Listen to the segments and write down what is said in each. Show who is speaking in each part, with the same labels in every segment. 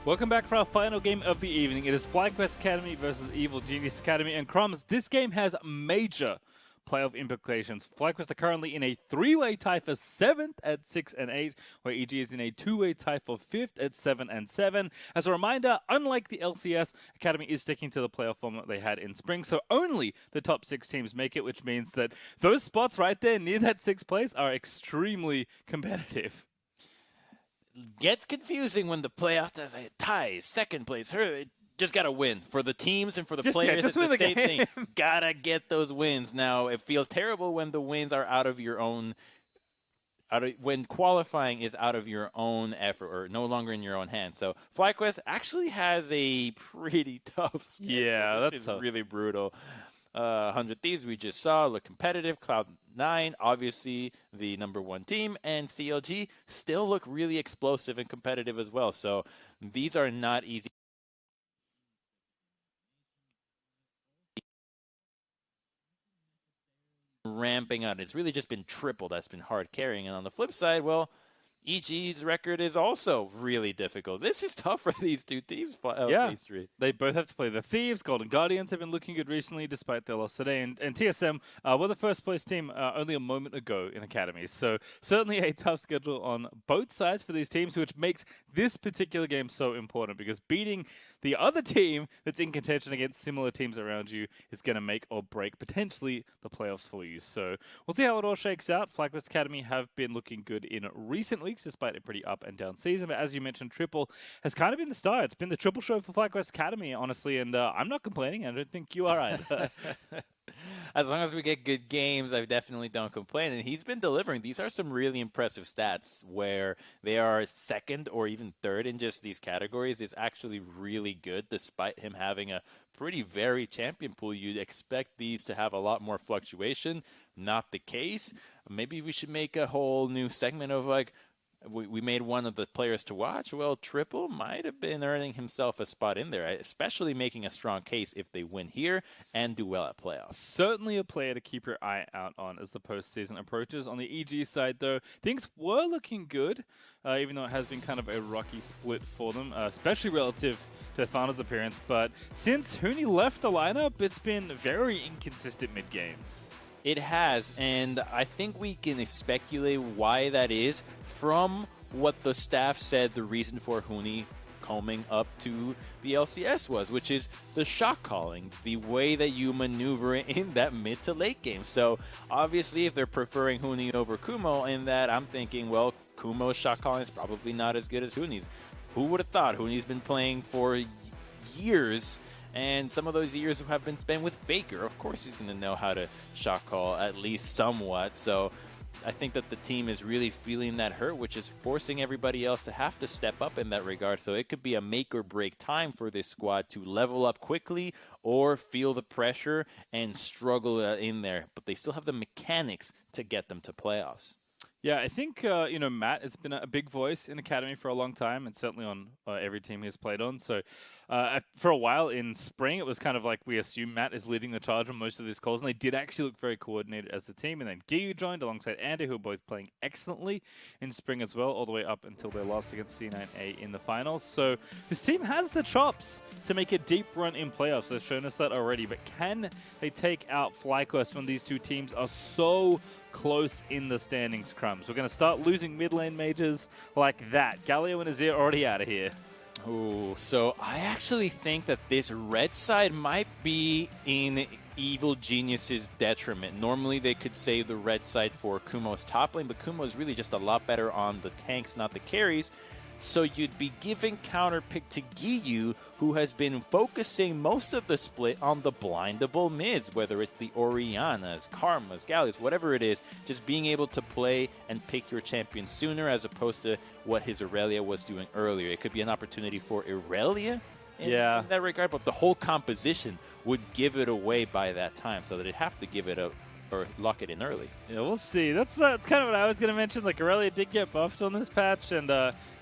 Speaker 1: Welcome back for our final game of the evening. It is FlyQuest Academy versus Evil Genius Academy. And Crumbs, this game has major playoff implications. FlyQuest are currently in a three-way tie for 7th at 6 and 8, where EGA is in a two-way tie for 5th at 7 and 7. As a reminder, unlike the LCS, Academy is sticking to the playoff format they had in spring, so only the top 6 teams make it, which means that those spots right there near that 6th place are extremely competitive.
Speaker 2: Gets confusing when the playoff does a tie, second place. Just got to win for the teams and for the players.
Speaker 1: Just win the
Speaker 2: same
Speaker 1: game.
Speaker 2: Thing. Gotta get those wins. Now it feels terrible when the wins are out of your own. When qualifying is out of your own effort or no longer in your own hands. So FlyQuest actually has a pretty tough schedule.
Speaker 1: Yeah, that's
Speaker 2: tough. Really brutal. 100 Thieves we just saw look competitive. Cloud9, obviously the #1 team, and CLG still look really explosive and competitive as well. So these are not easy. Ramping out. It's really just been triple that's been hard carrying. And on the flip side, well, EG's record is also really difficult. This is tough for these two teams.
Speaker 1: Yeah, they both have to play the Thieves. Golden Guardians have been looking good recently, despite their loss today. And TSM were the first place team only a moment ago in Academy. So certainly a tough schedule on both sides for these teams, which makes this particular game so important, because beating the other team that's in contention against similar teams around you is going to make or break potentially the playoffs for you. So we'll see how it all shakes out. FlyQuest Academy have been looking good in recent weeks, despite a pretty up and down season. But as you mentioned, Triple has kind of been the star. It's been the triple show for FlyQuest Academy, honestly, and I'm not complaining. I don't think you are either.
Speaker 2: As long as we get good games, I definitely don't complain. And he's been delivering. These are some really impressive stats where they are second or even third in just these categories. It's actually really good, despite him having a pretty varied champion pool. You'd expect these to have a lot more fluctuation. Not the case. Maybe we should make a whole new segment of like, we made one of the players to watch. Well, Triple might have been earning himself a spot in there, especially making a strong case if they win here and do well at playoffs.
Speaker 1: Certainly a player to keep your eye out on as the postseason approaches. On the EG side, though, things were looking good, even though it has been kind of a rocky split for them, especially relative to their finals appearance. But since Huni left the lineup, it's been very inconsistent mid-games.
Speaker 2: It has, and I think we can speculate why that is from what the staff said the reason for Huni coming up to the LCS was, which is the shot calling, the way that you maneuver in that mid to late game. So obviously if they're preferring Huni over Kumo in that, I'm thinking, well, Kumo's shot calling is probably not as good as Huni's. Who would have thought? Huni's been playing for years, and some of those years have been spent with FLYKR. Of course he's going to know how to shot call at least somewhat. So I think that the team is really feeling that hurt, which is forcing everybody else to have to step up in that regard. So it could be a make or break time for this squad to level up quickly or feel the pressure and struggle in there. But they still have the mechanics to get them to playoffs.
Speaker 1: Yeah, I think, Matt has been a big voice in Academy for a long time, and certainly on every team he's played on. So for a while in spring, it was kind of like we assume Matt is leading the charge on most of these calls, and they did actually look very coordinated as a team. And then Giyu joined alongside Andy, who were both playing excellently in spring as well, all the way up until their loss against C9A in the finals. So this team has the chops to make a deep run in playoffs. They've shown us that already, but can they take out FlyQuest when these two teams are so close in the standings, Crumbs? We're going to start losing mid lane majors like that. Galio and Azir already out of here.
Speaker 2: Oh, so I actually think that this red side might be in Evil Genius's detriment. Normally they could save the red side for Kumo's top lane, but Kumo is really just a lot better on the tanks, not the carries. So you'd be giving counter pick to Giyu, who has been focusing most of the split on the blindable mids, whether it's the Oriannas, Karmas, Gallias, whatever it is, just being able to play and pick your champion sooner as opposed to what his Irelia was doing earlier. It could be an opportunity for Irelia in that regard, but the whole composition would give it away by that time, so that it'd have to give it up or lock it in early.
Speaker 1: Yeah, we'll see. That's kind of what I was going to mention. Like, Irelia did get buffed on this patch, and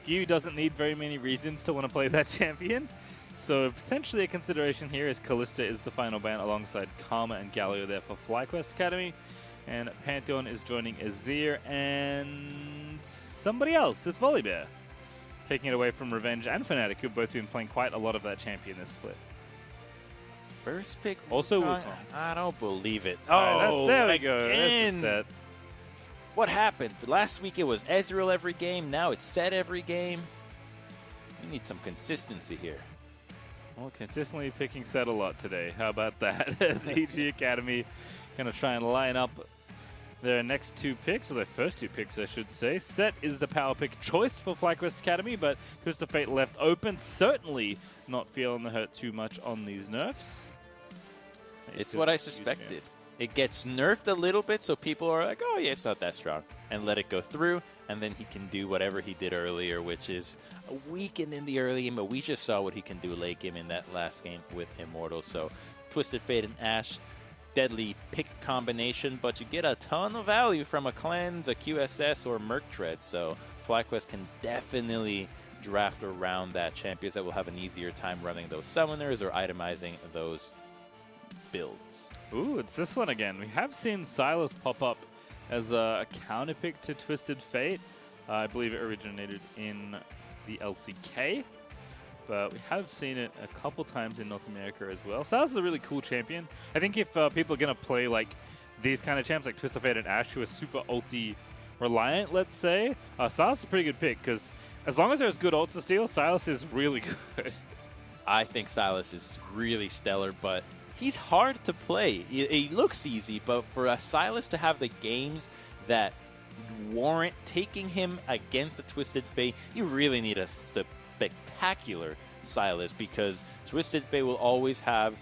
Speaker 1: Giyu doesn't need very many reasons to want to play that champion. So potentially a consideration here is Kalista is the final ban alongside Karma and Galio there for FlyQuest Academy. And Pantheon is joining Azir and somebody else. It's Volibear. taking it away from Revenge and Fnatic, who've both been playing quite a lot of that champion this split.
Speaker 2: First pick.
Speaker 1: Also,
Speaker 2: I don't believe it.
Speaker 1: There we go. There's the set.
Speaker 2: What happened? Last week it was Ezreal every game. Now it's Set every game. We need some consistency here.
Speaker 1: Well, consistently picking Set a lot today. How about that? As EG Academy going to try and line up their next 2 picks, or their first 2 picks, I should say. Set is the power pick choice for FlyQuest Academy, but Twisted Fate left open. Certainly not feeling the hurt too much on these nerfs.
Speaker 2: It's what I suspected. It gets nerfed a little bit, so people are like, oh, yeah, it's not that strong, and let it go through, and then he can do whatever he did earlier, which is weakened in the early game, but we just saw what he can do late game in that last game with Immortal. So Twisted Fate and Ashe, deadly pick combination, but you get a ton of value from a Cleanse, a QSS, or Merc Tread, so FlyQuest can definitely draft around that. Champions that will have an easier time running those summoners or itemizing those builds.
Speaker 1: Ooh, it's this one again. We have seen Sylas pop up as a counter pick to Twisted Fate. I believe it originated in the LCK, but we have seen it a couple times in North America as well. Sylas is a really cool champion. I think if people are going to play like these kind of champs like Twisted Fate and Ashe, who are super ulti reliant, let's say, Sylas is a pretty good pick, because as long as there's good ults to steal, Sylas is really good.
Speaker 2: I think Sylas is really stellar, but he's hard to play. He looks easy, but for a Sylas to have the games that warrant taking him against a Twisted Fate, you really need a spectacular Sylas, because Twisted Fate will always have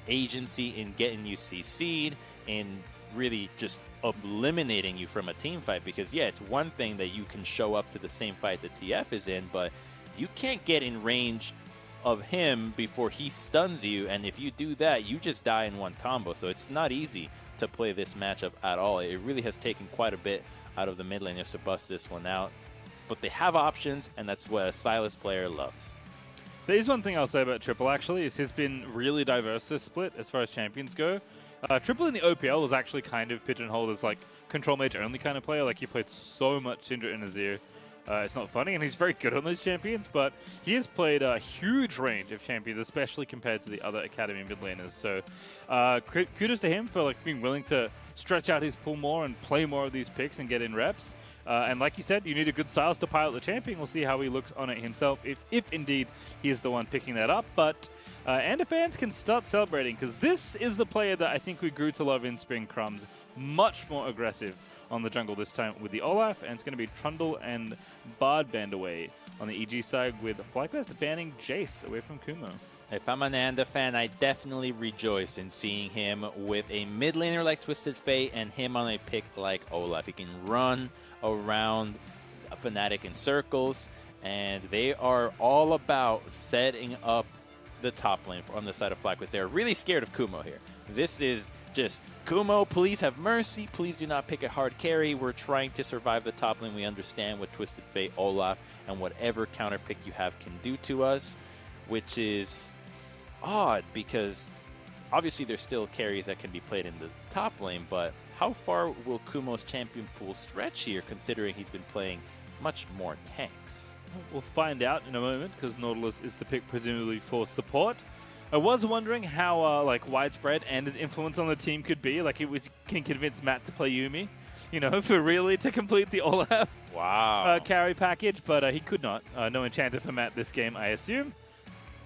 Speaker 2: agency in getting you CC'd and really just eliminating you from a team fight. Because, yeah, it's one thing that you can show up to the same fight that TF is in, but you can't get in range of him before he stuns you, and if you do that, you just die in one combo. So it's not easy to play this matchup at all. It really has taken quite a bit out of the mid laners to bust this one out, but they have options, and that's what a Sylas player loves.
Speaker 1: There is one thing I'll say about Triple, actually, is he's been really diverse this split as far as champions go. Triple in the OPL was actually kind of pigeonholed as like control mage only kind of player. Like, he played so much Syndra and Azir. It's not funny, and he's very good on those champions, but he has played a huge range of champions, especially compared to the other Academy mid laners. So kudos to him for like being willing to stretch out his pool more and play more of these picks and get in reps. And like you said, you need a good Sylas to pilot the champion. We'll see how he looks on it himself, if indeed he is the one picking that up. But and the fans can start celebrating, because this is the player that I think we grew to love in Spring Crumbs. Much more aggressive on the jungle this time with the Olaf, and it's going to be Trundle and Bard banned away on the EG side, with FlyQuest banning Jace away from Kumo.
Speaker 2: If I'm an Nanda fan, I definitely rejoice in seeing him with a mid laner like Twisted Fate and him on a pick like Olaf. He can run around a Fnatic in circles, and they are all about setting up the top lane on the side of FlyQuest. They're really scared of Kumo here. This is just, Kumo, please have mercy. Please do not pick a hard carry. We're trying to survive the top lane. We understand what Twisted Fate, Olaf, and whatever counter pick you have can do to us, which is odd, because obviously there's still carries that can be played in the top lane, but how far will Kumo's champion pool stretch here, considering he's been playing much more tanks?
Speaker 1: We'll find out in a moment, because Nautilus is the pick presumably for support. I was wondering how like widespread Anda's influence on the team could be. Like, it was can convince Matt to play Yuumi, you know, for really to complete the Olaf carry package, but he could not. No enchanter for Matt this game, I assume.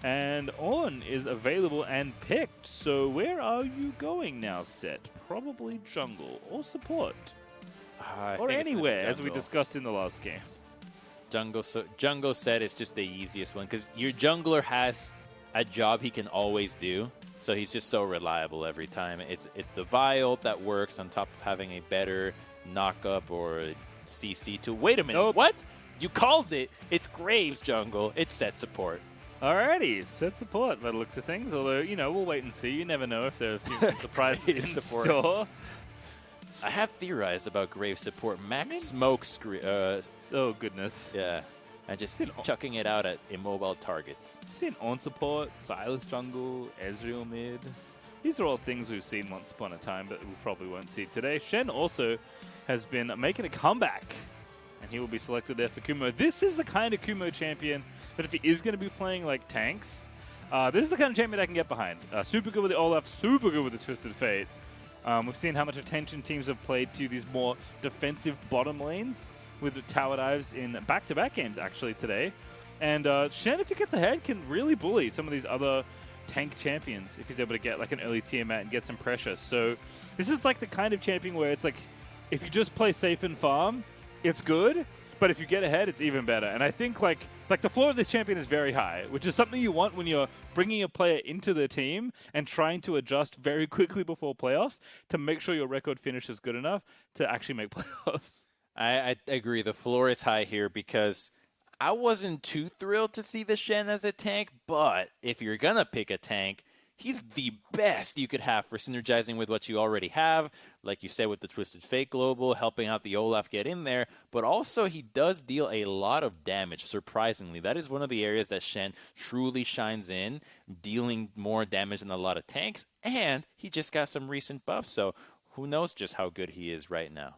Speaker 1: And Ornn is available and picked. So where are you going now, Set? Probably jungle or support, or anywhere, as we discussed in the last game.
Speaker 2: Jungle Set is just the easiest one, because your jungler has a job he can always do, so he's just so reliable every time. It's the Vial that works on top of having a better knock-up or CC to... Wait a minute,
Speaker 1: nope.
Speaker 2: What? You called it. It's Graves jungle. It's Set support.
Speaker 1: Alrighty, Set support by the looks of things, although, you know, we'll wait and see. You never know if there's the price in
Speaker 2: support.
Speaker 1: store.
Speaker 2: I have theorized about Graves support. Max smoke
Speaker 1: oh, goodness.
Speaker 2: Yeah. And just chucking it out at immobile targets.
Speaker 1: I've seen on support, Sylas jungle, Ezreal mid. These are all things we've seen once upon a time, but we probably won't see today. Shen also has been making a comeback, and he will be selected there for Kumo. This is the kind of Kumo champion that if he is going to be playing like tanks, this is the kind of champion I can get behind. Super good with the Olaf, super good with the Twisted Fate. We've seen how much attention teams have played to these more defensive bottom lanes with the tower dives in back-to-back games actually today. And Shen, if he gets ahead, can really bully some of these other tank champions if he's able to get like an early Tiamat and get some pressure. So this is like the kind of champion where it's like, if you just play safe and farm, it's good. But if you get ahead, it's even better. And I think like the floor of this champion is very high, which is something you want when you're bringing a player into the team and trying to adjust very quickly before playoffs to make sure your record finish is good enough to actually make playoffs.
Speaker 2: I agree. The floor is high here because I wasn't too thrilled to see the Shen as a tank, but if you're going to pick a tank, he's the best you could have for synergizing with what you already have, like you said with the Twisted Fate Global, helping out the Olaf get in there, but also he does deal a lot of damage, surprisingly. That is one of the areas that Shen truly shines in, dealing more damage than a lot of tanks, and he just got some recent buffs, so who knows just how good he is right now.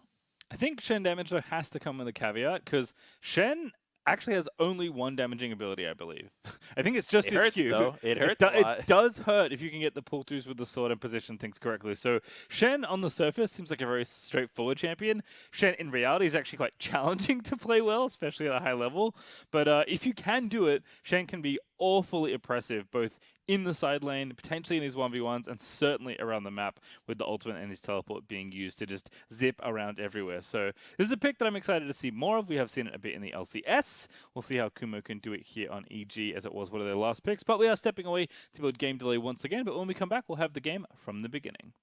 Speaker 1: I think Shen damage though has to come with a caveat, because Shen actually has only one damaging ability, I believe. I think it's just his Q.
Speaker 2: Though. It hurts a lot.
Speaker 1: It does hurt if you can get the pull-throughs with the sword and position things correctly. So Shen on the surface seems like a very straightforward champion. Shen in reality is actually quite challenging to play well, especially at a high level. But if you can do it, Shen can be awfully oppressive, both in the side lane, potentially in his 1v1s, and certainly around the map with the ultimate and his teleport being used to just zip around everywhere. So this is a pick that I'm excited to see more of. We have seen it a bit in the LCS. We'll see how Kumo can do it here on EG, as it was one of their last picks. But we are stepping away to build game delay once again. But when we come back, we'll have the game from the beginning.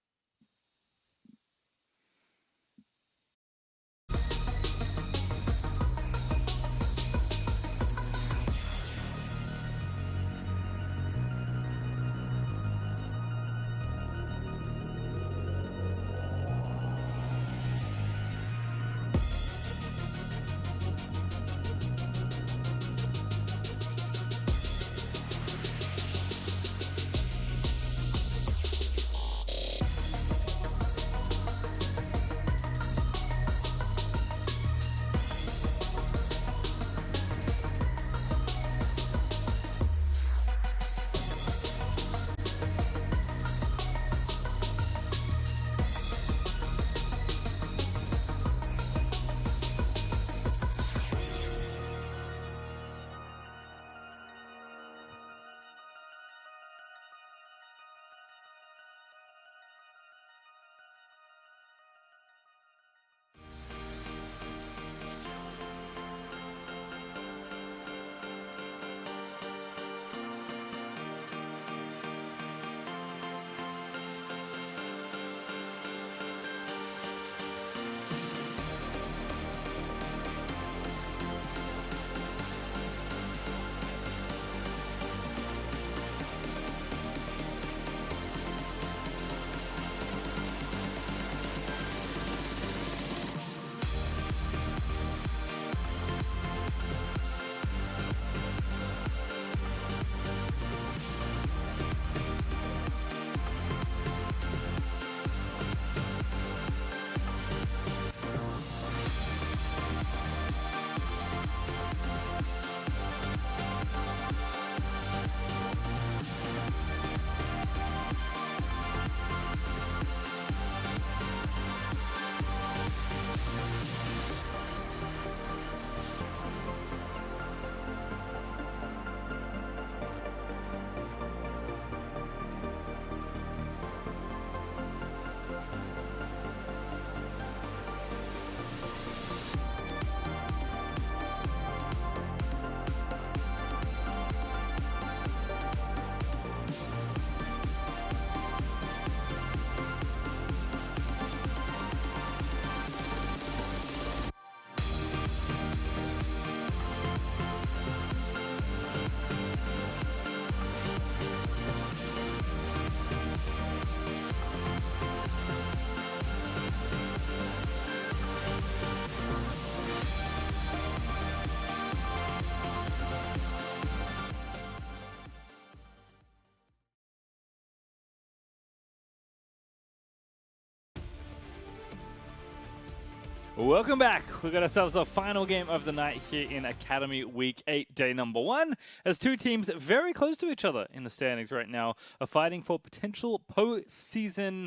Speaker 1: Welcome back. We got ourselves our final game of the night here in Academy Week 8, day number 1, as two teams very close to each other in the standings right now are fighting for potential postseason,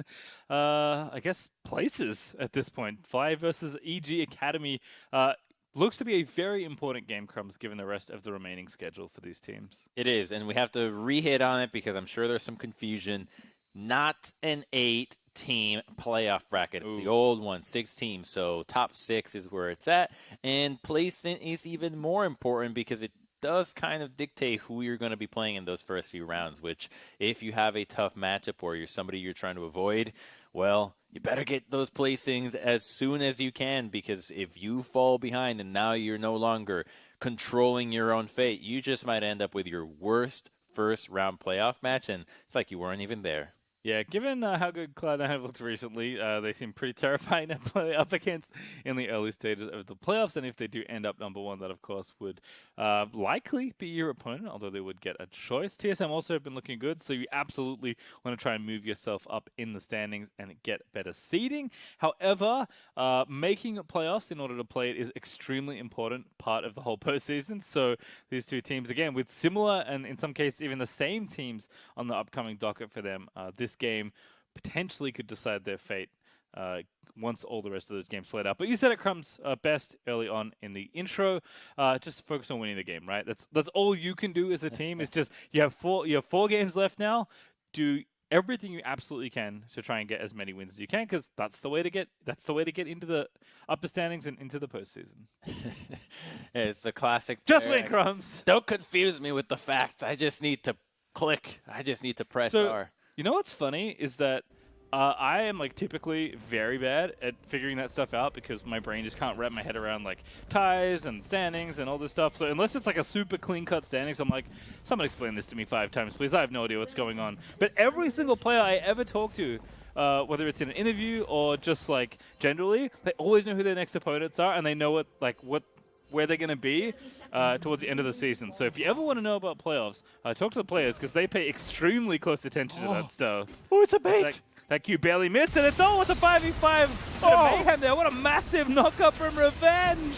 Speaker 1: I guess, places at this point. FLYA versus EG Academy looks to be a very important game, Crumbs, given the rest of the remaining schedule for these teams.
Speaker 2: It is, and we have to re-hit on it because I'm sure there's some confusion. Not an 8-team playoff bracket. It's the old one, 6 teams. So top 6 is where it's at. And placement is even more important because it does kind of dictate who you're going to be playing in those first few rounds, which if you have a tough matchup or you're somebody you're trying to avoid, well, you better get those placings as soon as you can, because if you fall behind and now you're no longer controlling your own fate, you just might end up with your worst first round playoff match, and it's like you weren't even there.
Speaker 1: Yeah, given how good Cloud9 have looked recently, they seem pretty terrifying to play up against in the early stages of the playoffs. And if they do end up number 1, that, of course, would likely be your opponent, although they would get a choice. TSM also have been looking good, so you absolutely want to try and move yourself up in the standings and get better seeding. However, making playoffs in order to play it is extremely important part of the whole postseason. So these two teams, again, with similar and in some cases even the same teams on the upcoming docket for them, this game potentially could decide their fate once all the rest of those games played out. But you said it, Crumbs, best early on in the intro. Just focus on winning the game, right? That's all you can do as a team. It's just you have 4 games left now. Do everything you absolutely can to try and get as many wins as you can, because that's the way to get into the upper standings and into the postseason.
Speaker 2: It's the classic.
Speaker 1: Just win, Crumbs.
Speaker 2: Don't confuse me with the facts. I just need to click. I just need to press R.
Speaker 1: You know what's funny is that I am like typically very bad at figuring that stuff out because my brain just can't wrap my head around like ties and standings and all this stuff. So unless it's like a super clean-cut standings, I'm like, someone explain this to me 5 times, please. I have no idea what's going on. But every single player I ever talk to, whether it's in an interview or just like generally, they always know who their next opponents are and they know where they're going to be towards the end of the season. So if you ever want to know about playoffs, talk to the players because they pay extremely close attention to that stuff.
Speaker 2: Oh, it's a bait.
Speaker 1: That Q barely missed it. It's a 5v5. Mayhem there. What a massive knockup from Revenge.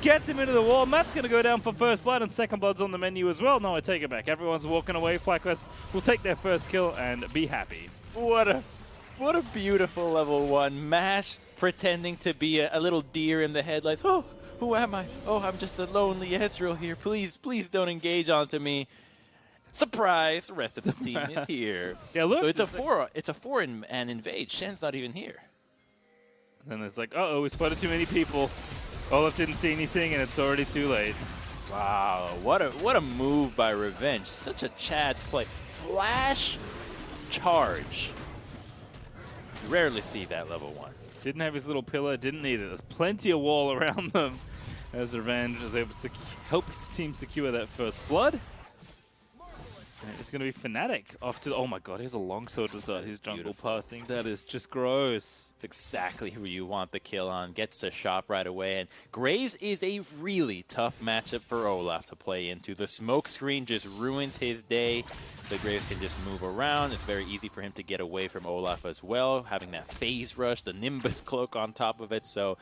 Speaker 1: Gets him into the wall. Matt's going to go down for first blood, and second blood's on the menu as well. No, I take it back. Everyone's walking away. FlyQuest will take their first kill and be happy.
Speaker 2: What a beautiful level 1. Mash pretending to be a little deer in the headlights. Oh, who am I? Oh, I'm just a lonely Ezreal here. Please don't engage onto me. Surprise! The rest of the team is here.
Speaker 1: Yeah, look.
Speaker 2: So it's a 4 and invade. Shen's not even here.
Speaker 1: And then it's like, uh-oh, we spotted too many people. Olaf didn't see anything, and it's already too late.
Speaker 2: Wow, what a move by Revenge. Such a Chad play. Flash charge. You rarely see that level 1.
Speaker 1: Didn't have his little pillar, didn't need it. There's plenty of wall around them as Revenge is able to help his team secure that first blood. And it's going to be Fnatic off to oh my god, here's a longsword to start his jungle path thing. That is just gross.
Speaker 2: It's exactly who you want the kill on. Gets to shop right away. And Graves is a really tough matchup for Olaf to play into. The smoke screen just ruins his day. The Graves can just move around. It's very easy for him to get away from Olaf as well, having that phase rush, the Nimbus cloak on top of it. So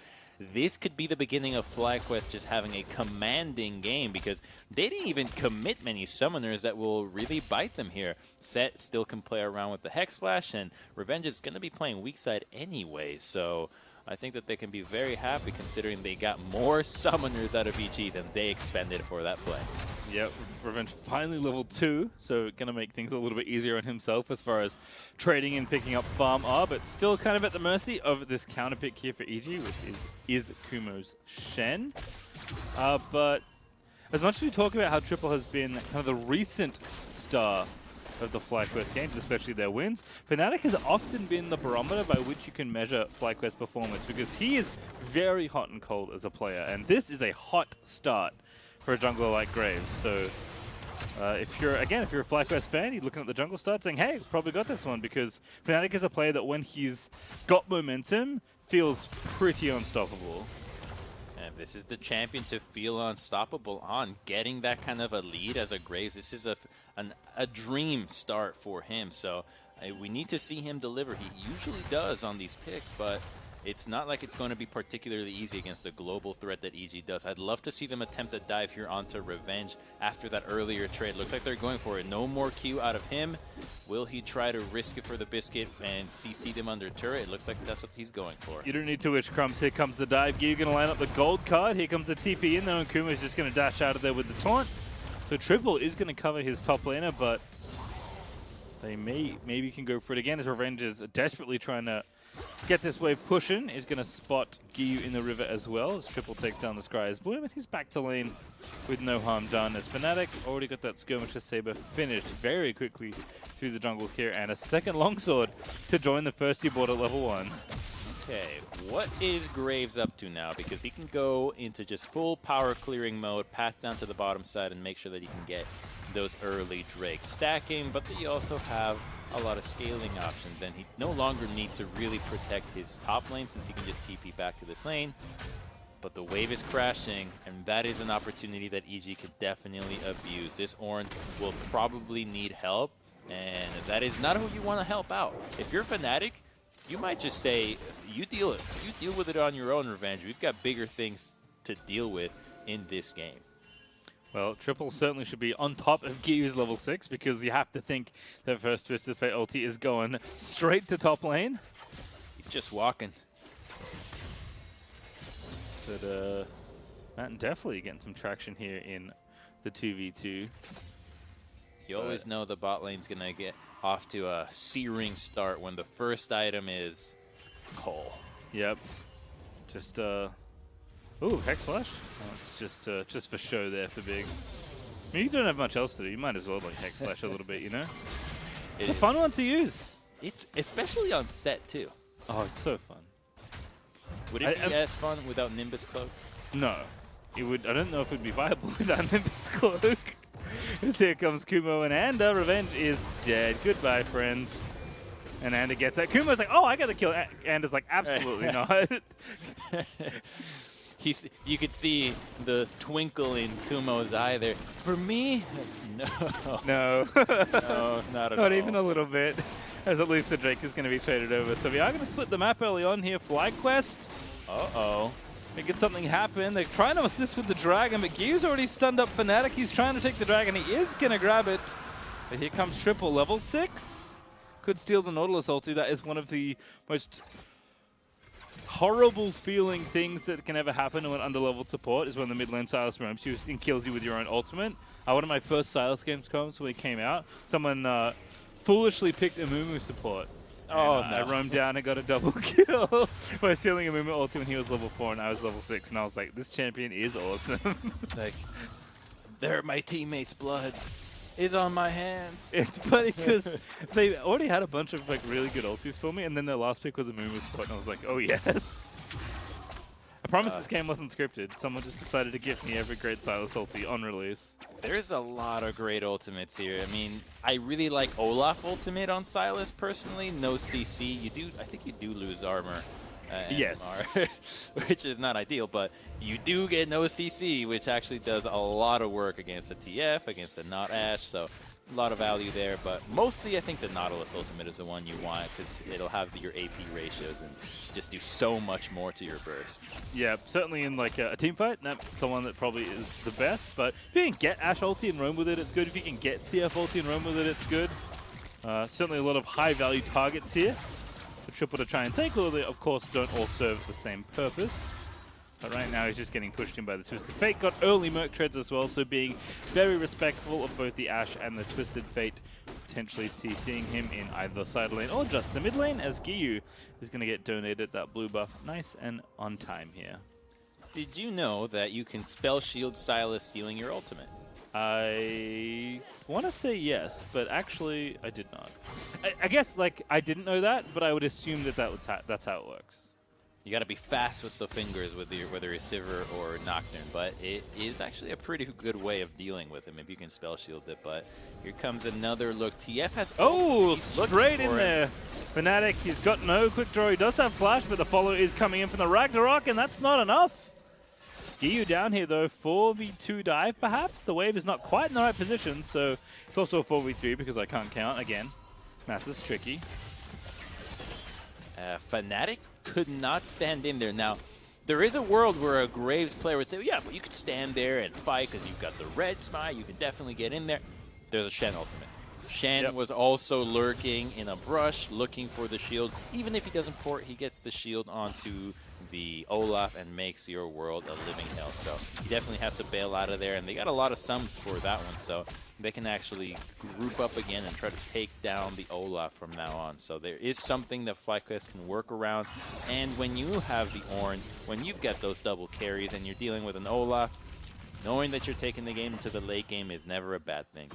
Speaker 2: this could be the beginning of FlyQuest just having a commanding game because they didn't even commit many summoners that will really bite them here. Set still can play around with the Hex Flash, and Revenge is going to be playing weak side anyway. So I think that they can be very happy considering they got more summoners out of EG than they expended for that play.
Speaker 1: Yep, Revenge finally level 2, so going to make things a little bit easier on himself as far as trading and picking up farm are, but still kind of at the mercy of this counter pick here for EG, which is Kumo's Shen. But as much as we talk about how Triple has been kind of the recent star of the FlyQuest games, especially their wins, Fnatic has often been the barometer by which you can measure FlyQuest performance because he is very hot and cold as a player, and this is a hot start for a jungler like Graves. So if you're a FlyQuest fan, you're looking at the jungle start saying, hey, probably got this one, because Fnatic is a player that when he's got momentum, feels pretty unstoppable.
Speaker 2: And this is the champion to feel unstoppable on, getting that kind of a lead as a Graves. This is a dream start for him. So we need to see him deliver. He usually does on these picks, but it's not like it's going to be particularly easy against the global threat that EG does. I'd love to see them attempt a dive here onto Revenge after that earlier trade. Looks like they're going for it. No more Q out of him. Will he try to risk it for the biscuit and CC them under turret? It looks like that's what he's going for.
Speaker 1: You don't need to wish crumbs. Here comes the dive. Giyu going to line up the gold card. Here comes the TP in there, and Kuma's just going to dash out of there with the taunt. So Triple is going to cover his top laner, but they maybe can go for it again as Revenge is desperately trying to get this wave pushing. Is going to spot Giyu in the river as well as Triple takes down the Scryer's Bloom, and he's back to lane with no harm done as Fnatic already got that Skirmishes Saber finished very quickly through the jungle here, and a second longsword to join the first tier board at level 1.
Speaker 2: Okay, what is Graves up to now? Because he can go into just full power clearing mode, path down to the bottom side, and make sure that he can get those early Drakes stacking, but they also have a lot of scaling options, and he no longer needs to really protect his top lane since he can just TP back to this lane. But the wave is crashing, and that is an opportunity that EG could definitely abuse. This Ornn will probably need help, and that is not who you want to help out. If you're Fnatic, you might just say, you deal with it on your own, Revenge. We've got bigger things to deal with in this game.
Speaker 1: Well, Triple certainly should be on top of Giyu's level 6 because you have to think that first Twisted Fate ulti is going straight to top lane.
Speaker 2: He's just walking.
Speaker 1: But Matt and definitely getting some traction here in the 2v2.
Speaker 2: You always know the bot lane's going to get off to a searing start when the first item is coal.
Speaker 1: Yep. Just, ooh, Hex Flash? Oh, it's just for show there for Big. I mean, you don't have much else to do. You might as well like Hex Flash a little bit, you know? It's a fun one to use.
Speaker 2: It's especially on set, too.
Speaker 1: Oh, it's so fun.
Speaker 2: Would it be as fun without Nimbus Cloak?
Speaker 1: No. It would. I don't know if it would be viable without Nimbus Cloak. As here comes Kumo, and Anda. Revenge is dead. Goodbye, friends. And Anda gets that. Kumo's like, oh, I got to kill. Anda's like, absolutely not.
Speaker 2: You could see the twinkle in Kumo's eye there. For me, no.
Speaker 1: No.
Speaker 2: No, not at all.
Speaker 1: Not even a little bit. As at least the Drake is going to be traded over. So we are going to split the map early on here. FlyQuest.
Speaker 2: Uh-oh.
Speaker 1: Making something happen. They're trying to assist with the dragon, but Giyu's already stunned up Fnatic. He's trying to take the dragon. He is going to grab it. But here comes Triple, level 6. Could steal the Nautilus ulti. That is one of the most horrible feeling things that can ever happen to an underleveled support is when the mid lane Sylas roams you and kills you with your own ultimate. One of my first Sylas games comes when he came out. Someone foolishly picked a Mumu support.
Speaker 2: Oh,
Speaker 1: and,
Speaker 2: no.
Speaker 1: I roamed down and got a double kill by stealing a Mumu ulti when he was level 4 and I was level 6. And I was like, this champion is awesome.
Speaker 2: Like, they're my teammates' blood is on my hands.
Speaker 1: It's funny because they already had a bunch of like really good ultis for me, and then their last pick was a Mumu support, and I was like, oh yes. I promise this game wasn't scripted. Someone just decided to give me every great Sylas ulti on release.
Speaker 2: There's a lot of great ultimates here. I mean, I really like Olaf ultimate on Sylas personally. No CC. I think you do lose armor.
Speaker 1: Yes.
Speaker 2: Which is not ideal, but you do get no CC, which actually does a lot of work against a TF, against a not Ashe, so a lot of value there. But mostly I think the Nautilus ultimate is the one you want because it'll have your AP ratios and just do so much more to your burst.
Speaker 1: Yeah, certainly in like a team fight, that's the one that probably is the best. But if you can get Ashe ulti and roam with it, it's good. If you can get TF ulti and roam with it, it's good. Certainly a lot of high value targets here. Triple to try and take, although they of course don't all serve the same purpose. But right now he's just getting pushed in by the Twisted Fate. Got early Merc Treads as well, so being very respectful of both the Ashe and the Twisted Fate, potentially CCing him in either side lane or just the mid lane, as Giyu is going to get donated that blue buff nice and on time here.
Speaker 2: Did you know that you can spell shield Sylas stealing your ultimate?
Speaker 1: I want to say yes, but actually I did not. I guess like I didn't know that, but I would assume that that's how it works.
Speaker 2: You got to be fast with the fingers with your, whether it's Sivir or Nocturne, but it is actually a pretty good way of dealing with him if you can spell shield it. But here comes another look. TF has
Speaker 1: straight in there. Fnatic, he's got no quick draw. He does have flash, but the follow is coming in from the Ragnarok, and that's not enough. Giyu down here though, 4v2 dive perhaps. The wave is not quite in the right position, so it's also a 4v3 because I can't count again. Maths is tricky.
Speaker 2: Fnatic could not stand in there. Now, there is a world where a Graves player would say, yeah, but you could stand there and fight because you've got the red smite, you can definitely get in there. There's a Shen ultimate. Shen was also lurking in a brush, looking for the shield. Even if he doesn't port, he gets the shield onto the Olaf and makes your world a living hell. So you definitely have to bail out of there, and they got a lot of sums for that one, so they can actually group up again and try to take down the Olaf from now on. So there is something that FlyQuest can work around, and when you have the Ornn, when you've got those double carries and you're dealing with an Olaf, knowing that you're taking the game into the late game is never a bad thing.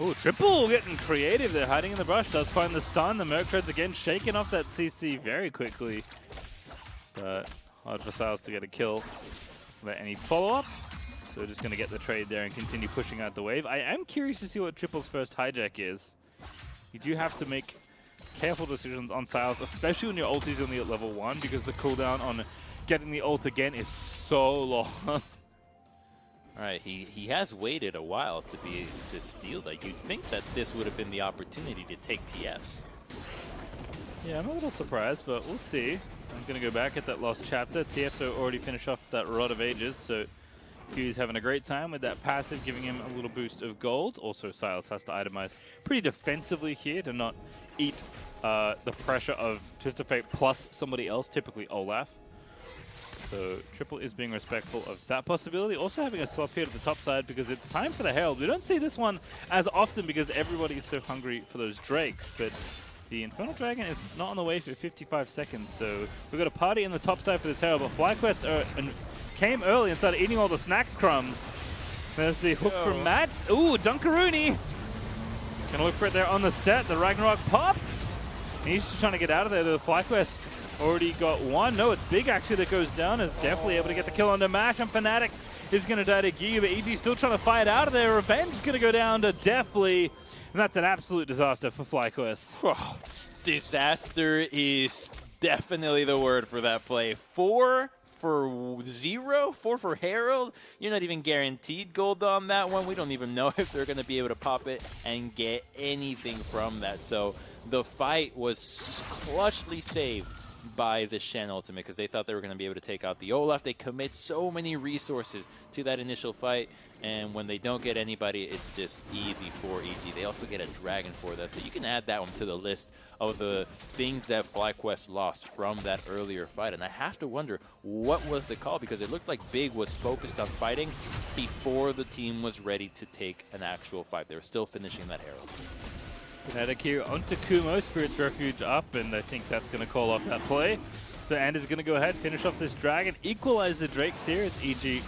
Speaker 1: Oh, Triple getting creative. They're hiding in the brush. Does find the stun. The Merc Treads again shaking off that CC very quickly. But hard for Siles to get a kill without any follow-up. So just going to get the trade there and continue pushing out the wave. I am curious to see what Triple's first hijack is. You do have to make careful decisions on Siles, especially when your ult is only at level 1, because the cooldown on getting the ult again is so long.
Speaker 2: All right, he has waited a while to steal that. You'd think that this would have been the opportunity to take TFs.
Speaker 1: Yeah, I'm a little surprised, but we'll see. I'm going to go back at that lost chapter. TF to already finish off that Rod of Ages, so Q's having a great time with that passive, giving him a little boost of gold. Also, Silas has to itemize pretty defensively here to not eat the pressure of Twisted Fate plus somebody else, typically Olaf. So Triple is being respectful of that possibility. Also having a swap here to the top side because it's time for the Herald. We don't see this one as often because everybody is so hungry for those Drakes, but the Infernal Dragon is not on the way for 55 seconds, so we've got a party in the top side for this Herald, but FlyQuest came early and started eating all the snacks crumbs. There's the hook from Matt. Ooh, Dunkaroony! Gonna look for it there on the set. The Ragnarok pops! He's just trying to get out of there. The FlyQuest already got one. No, it's Big actually that goes down. Is definitely able to get the kill on the Mash, and Fnatic is going to die to Giga, but EG still trying to fight out of there. Revenge going to go down to Deathly, and that's an absolute disaster for FlyQuest.
Speaker 2: Oh, disaster is definitely the word for that play. 4 for 0, 4 for Herald. You're not even guaranteed gold on that one. We don't even know if they're going to be able to pop it and get anything from that. So the fight was clutchly saved by the Shen ultimate because they thought they were going to be able to take out the Olaf. They commit so many resources to that initial fight, and when they don't get anybody, it's just easy for EG. They also get a dragon for that, so you can add that one to the list of the things that FlyQuest lost from that earlier fight. And I have to wonder, what was the call? Because it looked like Big was focused on fighting before the team was ready to take an actual fight. They were still finishing that Herald.
Speaker 1: Fnatic here onto Kumo, Spirit's Refuge up, and I think that's going to call off that play. So Anders is going to go ahead, finish off this Dragon, equalize the Drakes here as EG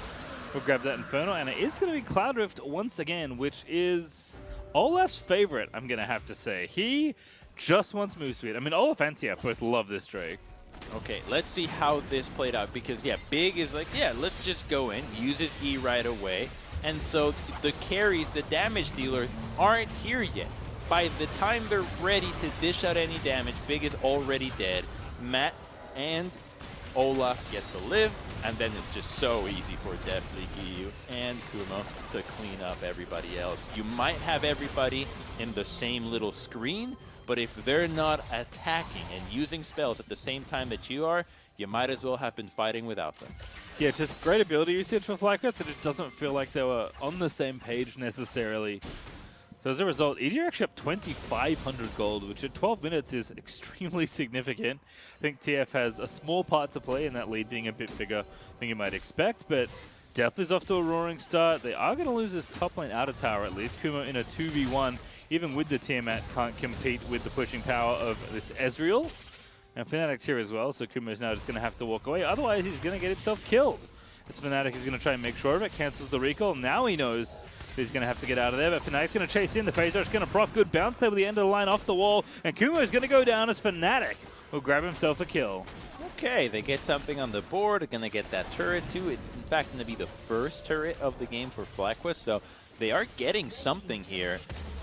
Speaker 1: will grab that Inferno, and it is going to be Cloud Rift once again, which is Olaf's favorite, I'm going to have to say. He just wants move speed. I mean, Olaf and TF both love this Drake.
Speaker 2: Okay, let's see how this played out, because, yeah, Big is like, yeah, let's just go in, use his E right away, and so the carries, the damage dealers, aren't here yet. By the time they're ready to dish out any damage, Big is already dead. Matt and Olaf get to live, and then it's just so easy for Deathly, Giyu, and Kumo to clean up everybody else. You might have everybody in the same little screen, but if they're not attacking and using spells at the same time that you are, you might as well have been fighting without them.
Speaker 1: Yeah, just great ability usage for FlyQuest, and it doesn't feel like they were on the same page necessarily. So as a result, EG are actually up 2,500 gold, which at 12 minutes is extremely significant. I think TF has a small part to play in that lead being a bit bigger than you might expect, but Deathly's off to a roaring start. They are going to lose this top lane outer tower at least. Kumo in a 2v1, even with the Tiamat, can't compete with the pushing power of this Ezreal. And Fnatic's here as well, so Kumo's now just going to have to walk away. Otherwise, he's going to get himself killed. This Fnatic is going to try and make sure of it, cancels the recall. Now he knows he's going to have to get out of there, but Fnatic's going to chase in. The phase rush going to proc. Good bounce there with the end of the line off the wall, and Kumo is going to go down as Fnatic will grab himself a kill.
Speaker 2: Okay, they get something on the board. They're going to get that turret too. It's in fact going to be the first turret of the game for FlyQuest, so they are getting something here.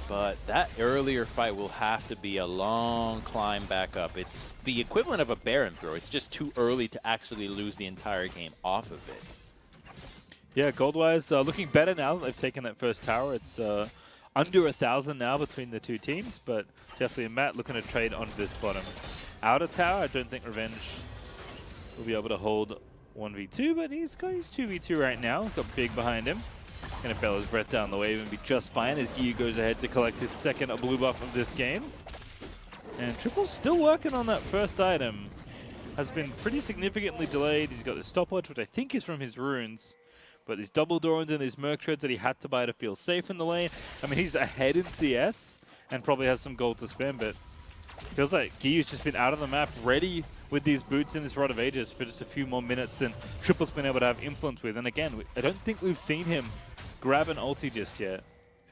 Speaker 2: But that earlier fight will have to be a long climb back up. It's the equivalent of a Baron throw. It's just too early to actually lose the entire game off of it.
Speaker 1: Yeah, gold-wise, looking better now that they've taken that first tower. It's under 1,000 now between the two teams, but definitely Matt looking to trade onto this bottom outer tower. I don't think Revenge will be able to hold 1v2, but he's 2v2 right now. He's got Big behind him. Gonna bail his breath down the wave and be just fine as Giyu goes ahead to collect his second blue buff of this game. And Triple's still working on that first item. Has been pretty significantly delayed. He's got the stopwatch, which I think is from his runes. But these double Dorans and his Merc Treads that he had to buy to feel safe in the lane. I mean, he's ahead in CS and probably has some gold to spend, but feels like Giyu's just been out of the map, ready with these boots in this Rod of Ages for just a few more minutes than Triple's been able to have influence with. And again, I don't think we've seen him grab an ulti just yet.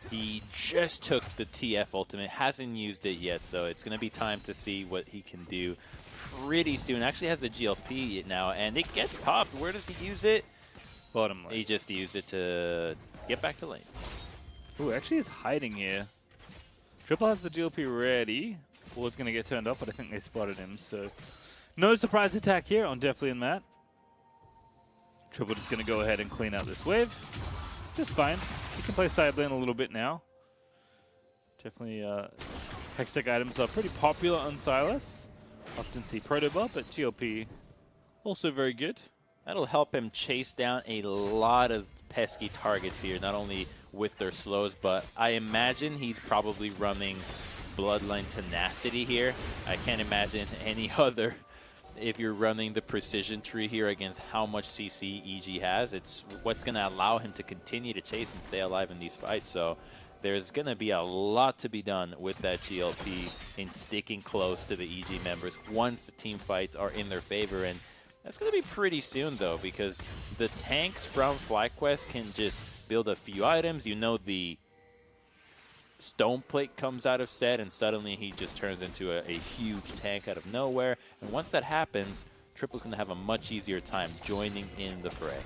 Speaker 2: He just took the TF ultimate, hasn't used it yet, so it's going to be time to see what he can do pretty soon. Actually has a GLP now, and it gets popped. Where does he use it?
Speaker 1: Bottom lane.
Speaker 2: He just used it to get back to lane.
Speaker 1: Ooh, actually he's hiding here. Triple has the GLP ready. Ward's going to get turned up, but I think they spotted him, so no surprise attack here on Deftly and Matt. Triple just going to go ahead and clean out this wave. Just fine. He can play side lane a little bit now. Definitely Hextech items are pretty popular on Sylas. Often see Protobot, but GLP also very good.
Speaker 2: That'll help him chase down a lot of pesky targets here, not only with their slows, but I imagine he's probably running Bloodline Tenacity here. I can't imagine any other if you're running the precision tree here against how much CC EG has. It's what's going to allow him to continue to chase and stay alive in these fights. So there's going to be a lot to be done with that GLP in sticking close to the EG members once the team fights are in their favor. And that's going to be pretty soon, though, because the tanks from FlyQuest can just build a few items. You know, the Stone Plate comes out of set, and suddenly he just turns into a huge tank out of nowhere. And once that happens, Triple's going to have a much easier time joining in the fray.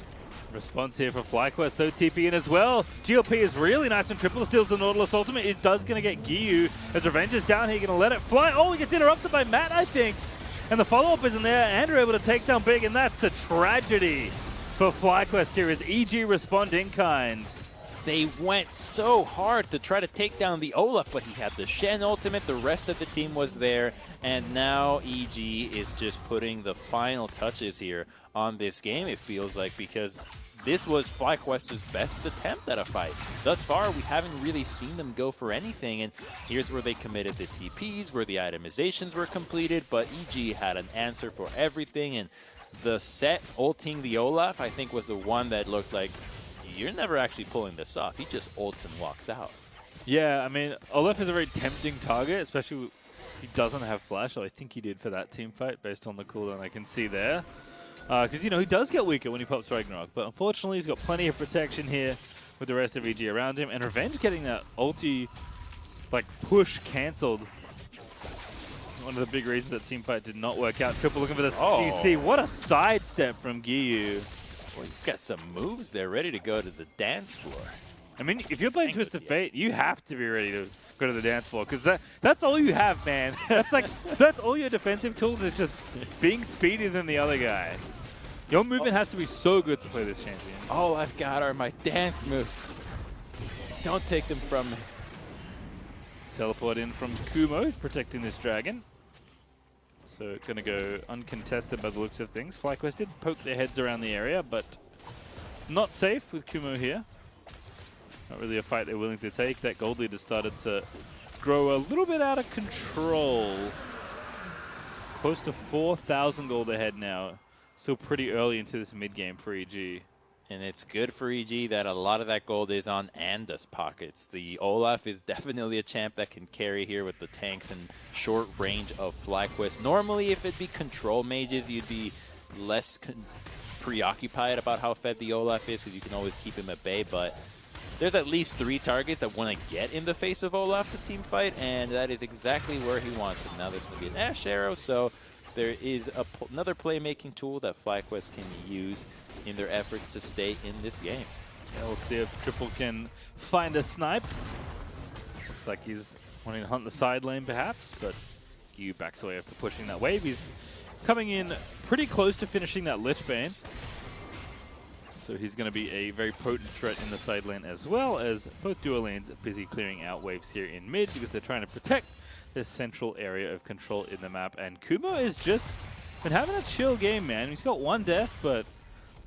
Speaker 1: Response here for FlyQuest, though, TP in as well. GLP is really nice when Triple steals the Nautilus ultimate. It does going to get Giyu as Revenge is down here, going to let it fly. Oh, he gets interrupted by Matt, I think. And the follow-up isn't there, and they're able to take down Big, and that's a tragedy for FlyQuest here as EG respond in kind.
Speaker 2: They went so hard to try to take down the Olaf, but he had the Shen ultimate, the rest of the team was there, and now EG is just putting the final touches here on this game, it feels like, because this was FlyQuest's best attempt at a fight. Thus far, we haven't really seen them go for anything, and here's where they committed the TPs, where the itemizations were completed, but EG had an answer for everything, and the set ulting the Olaf, I think, was the one that looked like, you're never actually pulling this off. He just ults and walks out.
Speaker 1: Yeah, I mean, Olaf is a very tempting target, especially he doesn't have flash, I think he did for that team fight, based on the cooldown I can see there. Because, you know, he does get weaker when he pops Ragnarok, but unfortunately he's got plenty of protection here with the rest of EG around him, and Revenge getting that ulti, like, push cancelled. One of the big reasons that team fight did not work out. Triple looking for the CC. What a sidestep from Giyu.
Speaker 2: Well, he's got some moves there, ready to go to the dance floor.
Speaker 1: I mean, if you're playing Twisted Fate, you have to be ready to go to the dance floor, because that's all you have, man. That's all your defensive tools is just being speedier than the other guy. Your movement has to be so good to play this champion.
Speaker 2: All I've got are my dance moves. Don't take them from me.
Speaker 1: Teleport in from Kumo, protecting this dragon. So going to go uncontested by the looks of things. FlyQuest did poke their heads around the area, but not safe with Kumo here. Not really a fight they're willing to take. That gold lead has started to grow a little bit out of control. Close to 4,000 gold ahead now. Still pretty early into this mid-game for EG.
Speaker 2: And it's good for EG that a lot of that gold is on Anda's pockets. The Olaf is definitely a champ that can carry here with the tanks and short range of FlyQuest. Normally, if it'd be control mages, you'd be less preoccupied about how fed the Olaf is, because you can always keep him at bay, but there's at least 3 targets that want to get in the face of Olaf to team fight, and that is exactly where he wants him. Now there's going to be an Ash Arrow, so there is another playmaking tool that FlyQuest can use in their efforts to stay in this game.
Speaker 1: Yeah, we'll see if Triple can find a snipe. Looks like he's wanting to hunt the side lane perhaps, but Giyu backs away after pushing that wave. He's coming in pretty close to finishing that Lich Bane. So he's going to be a very potent threat in the side lane, as well as both duo lanes are busy clearing out waves here in mid because they're trying to protect this central area of control in the map. And Kumo is just been having a chill game, man. He's got 1 death, but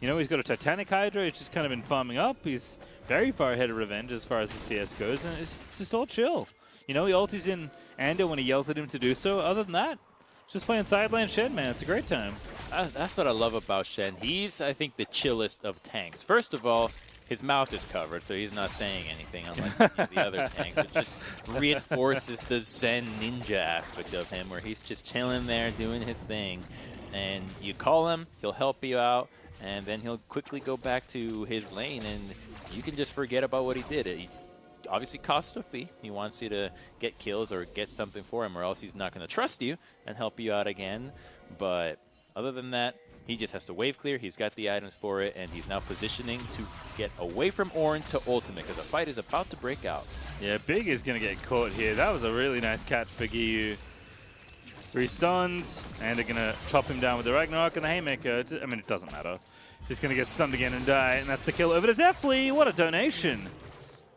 Speaker 1: you know, he's got a Titanic Hydra. He's just kind of been farming up. He's very far ahead of Revenge as far as the CS goes, and it's just all chill. You know, he ultis in Ando when he yells at him to do so. Other than that, just playing side lane Shen, man. It's a great time.
Speaker 2: That's what I love about Shen. He's, I think, the chillest of tanks. First of all, his mouth is covered, so he's not saying anything unlike the other tanks. It just reinforces the Zen ninja aspect of him, where he's just chilling there doing his thing. And you call him, he'll help you out, and then he'll quickly go back to his lane, and you can just forget about what he did. It obviously costs a fee. He wants you to get kills or get something for him, or else he's not going to trust you and help you out again. But other than that, he just has to wave clear. He's got the items for it, and he's now positioning to get away from Orin to ultimate, because the fight is about to break out. Yeah,
Speaker 1: Big is going to get caught here. That was a really nice catch for Giyu. 3 stuns, and they're going to chop him down with the Ragnarok and the Haymaker. I mean, it doesn't matter. He's going to get stunned again and die, and that's the kill over to Deathly. What a donation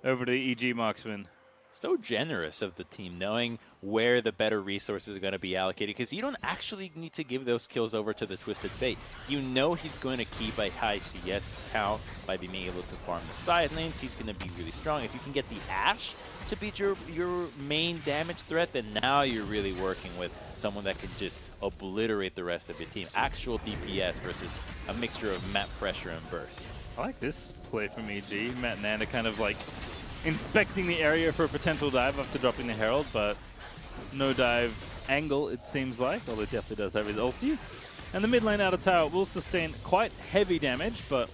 Speaker 1: over to the EG Marksman.
Speaker 2: So generous of the team, knowing where the better resources are going to be allocated, because you don't actually need to give those kills over to the Twisted Fate. You know he's going to keep a high CS count by being able to farm the side lanes. He's going to be really strong. If you can get the Ashe to be your main damage threat, then now you're really working with someone that can just obliterate the rest of your team. Actual DPS versus a mixture of map pressure and burst.
Speaker 1: I like this play from EG. Matt and Nanda kind of like inspecting the area for a potential dive after dropping the Herald, but no dive angle, it seems like, although it definitely does have his ulti. And the mid lane out of tower will sustain quite heavy damage, but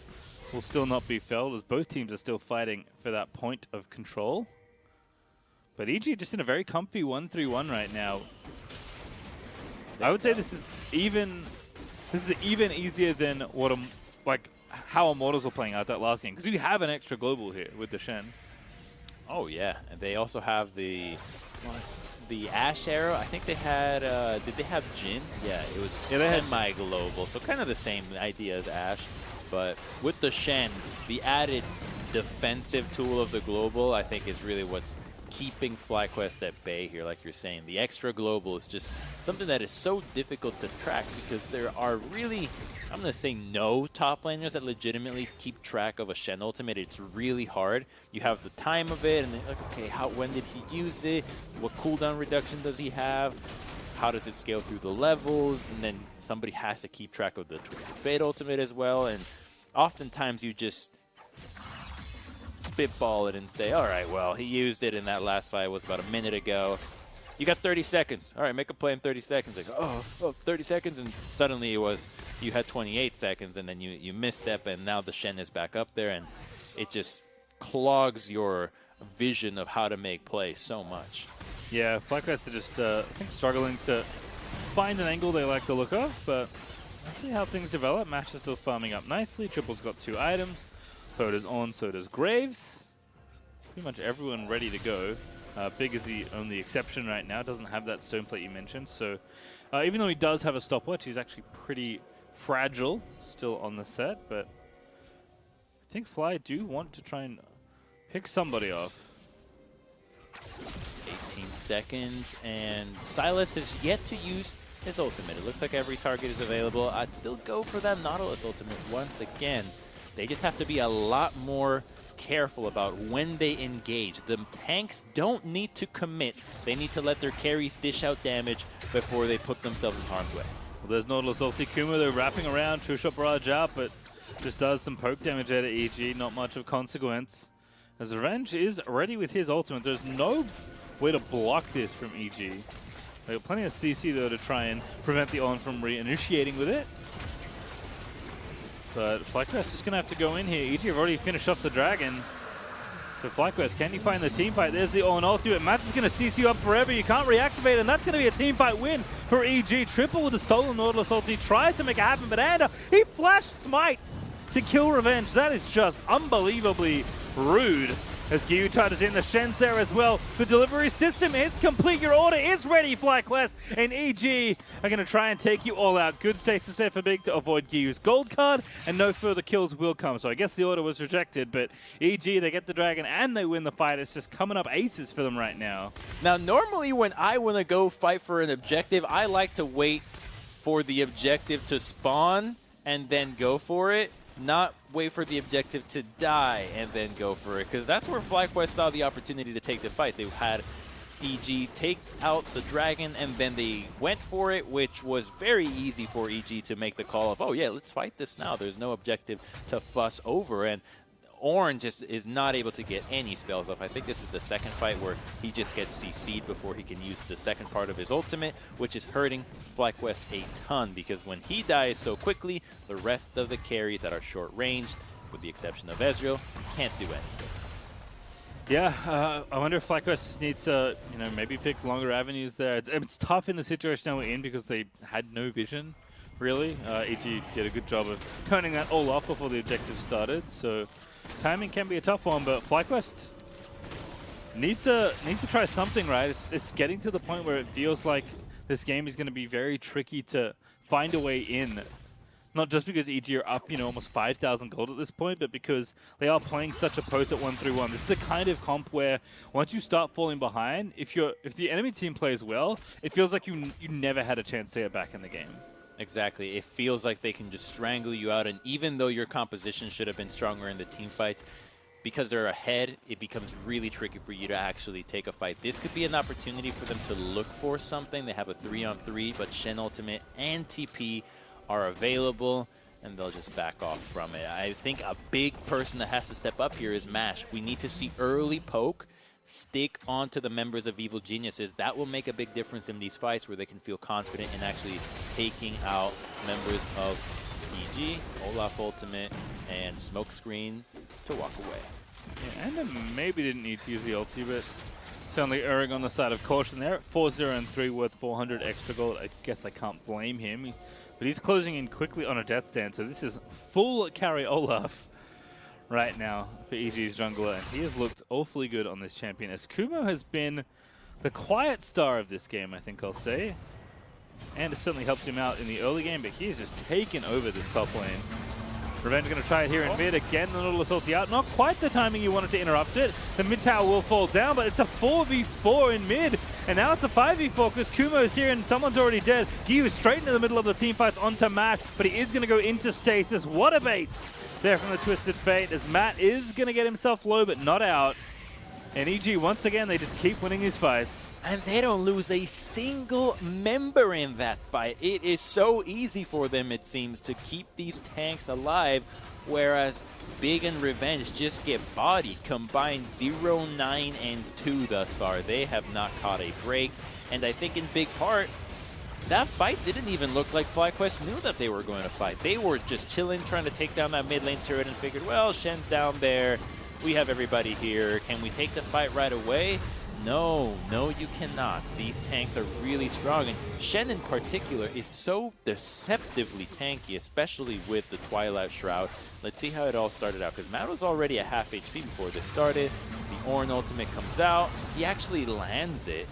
Speaker 1: will still not be felled, as both teams are still fighting for that point of control. But EG just in a very comfy 1-3-1 right now. I would say this is even easier than what how Immortals were playing out that last game, because you have an extra global here with the Shen.
Speaker 2: Oh yeah, and they also have the Ashe arrow. I think they had. Did they have Jhin? Yeah, it was semi-global, so kind of the same idea as Ashe, but with the Shen, the added defensive tool of the global, I think, is really what's keeping FlyQuest at bay here. Like you're saying, the extra global is just something that is so difficult to track, because there are really, I'm going to say, no top laners that legitimately keep track of a Shen ultimate. It's really hard. You have the time of it, and then, like, okay, when did he use it? What cooldown reduction does he have? How does it scale through the levels? And then somebody has to keep track of the Twisted Fate ultimate as well. And oftentimes you just spitball it and say, all right, well, he used it in that last fight, was about a minute ago. You got 30 seconds. All right, make a play in 30 seconds. Like, oh, 30 seconds, and suddenly it was, you had 28 seconds, and then you misstep, and now the Shen is back up there, and it just clogs your vision of how to make plays so much.
Speaker 1: Yeah, FlyQuest are just, I think, struggling to find an angle they like the look of, but let's see how things develop. Mash is still farming up nicely. Triple's got 2 items. So does On, so does Graves. Pretty much everyone ready to go. Big is the only exception right now. Doesn't have that stone plate you mentioned. So even though he does have a stopwatch, he's actually pretty fragile still on the set. But I think Fly do want to try and pick somebody off.
Speaker 2: 18 seconds, and Silas has yet to use his ultimate. It looks like every target is available. I'd still go for that Nautilus ultimate once again. They just have to be a lot more careful about when they engage. The tanks don't need to commit. They need to let their carries dish out damage before they put themselves in harm's way.
Speaker 1: Well, there's Nautilus ulti. Kuma, they're wrapping around. True Shot Barrage out, but just does some poke damage out of EG. Not much of consequence. As Revenge is ready with his ultimate. There's no way to block this from EG. They got plenty of CC, though, to try and prevent the On from reinitiating with it. But FlyQuest just going to have to go in here. EG have already finished off the Dragon. So FlyQuest, can you find the team fight? There's the On ultimate. Mats is going to CC you up forever. You can't reactivate, and that's going to be a team fight win for EG. Triple with the stolen Nautilus ulti. Tries to make it happen, but Anda, he flash smites to kill Revenge. That is just unbelievably rude. As Giyu touches in, the Shen's there as well. The delivery system is complete. Your order is ready, FlyQuest. And EG are going to try and take you all out. Good stasis there for Big to avoid Giyu's gold card, and no further kills will come. So I guess the order was rejected, but EG, they get the Dragon and they win the fight. It's just coming up aces for them right now.
Speaker 2: Now, normally when I want to go fight for an objective, I like to wait for the objective to spawn and then go for it, not wait for the objective to die and then go for it, because that's where FlyQuest saw the opportunity to take the fight. They had EG take out the dragon, and then they went for it, which was very easy for EG to make the call of, oh yeah, let's fight this now. There's no objective to fuss over, and Orange is not able to get any spells off. I think this is the second fight where he just gets CC'd before he can use the second part of his ultimate, which is hurting FlyQuest a ton, because when he dies so quickly, the rest of the carries that are short-ranged, with the exception of Ezreal, can't do anything.
Speaker 1: Yeah, I wonder if FlyQuest needs to, maybe pick longer avenues there. It's tough in the situation that we're in because they had no vision, really. EG did a good job of turning that all off before the objective started, so timing can be a tough one, but FlyQuest need to try something, right? It's getting to the point where it feels like this game is going to be very tricky to find a way in. Not just because EG are up, almost 5,000 gold at this point, but because they are playing such a potent 1-3-1. This is the kind of comp where once you start falling behind, if the enemy team plays well, it feels like you never had a chance to get back in the game.
Speaker 2: Exactly. It feels like they can just strangle you out, and even though your composition should have been stronger in the team fights, because they're ahead, it becomes really tricky for you to actually take a fight. This could be an opportunity for them to look for something. They have a 3-on-3, but Shen Ultimate and TP are available, and they'll just back off from it. I think a big person that has to step up here is MASH. We need to see early poke stick onto the members of Evil Geniuses. That will make a big difference in these fights where they can feel confident in actually taking out members of EG, Olaf Ultimate, and Smokescreen to walk away.
Speaker 1: Yeah, and then maybe didn't need to use the ulti, but certainly erring on the side of caution there. 4-0-3 worth 400 extra gold. I guess I can't blame him. But he's closing in quickly on a death stand, so this is full carry Olaf right now for EG's jungler, and he has looked awfully good on this champion, as Kumo has been the quiet star of this game, I think I'll say. And it certainly helped him out in the early game, but he has just taken over this top lane. Revenge going to try it here in mid. Again, the Nautilus ulti out. Not quite the timing you wanted to interrupt it. The mid tower will fall down, but it's a 4v4 in mid. And now it's a 5v4 because Kumo's here and someone's already dead. Gyu is straight into the middle of the team fights onto Matt, but he is going to go into stasis. What a bait there from the Twisted Fate, as Matt is going to get himself low, but not out. And EG, once again, they just keep winning these fights.
Speaker 2: And they don't lose a single member in that fight. It is so easy for them, it seems, to keep these tanks alive, whereas Big and Revenge just get bodied. Combined 0, 9, and 2 thus far. They have not caught a break. And I think in big part, that fight didn't even look like FlyQuest knew that they were going to fight. They were just chilling, trying to take down that mid lane turret and figured, well, Shen's down there. We have everybody here. Can we take the fight right away? No, you cannot. These tanks are really strong, and Shen in particular is so deceptively tanky, especially with the Twilight Shroud. Let's see how it all started out, because Matt was already at half HP before this started. The Ornn ultimate comes out. He actually lands it.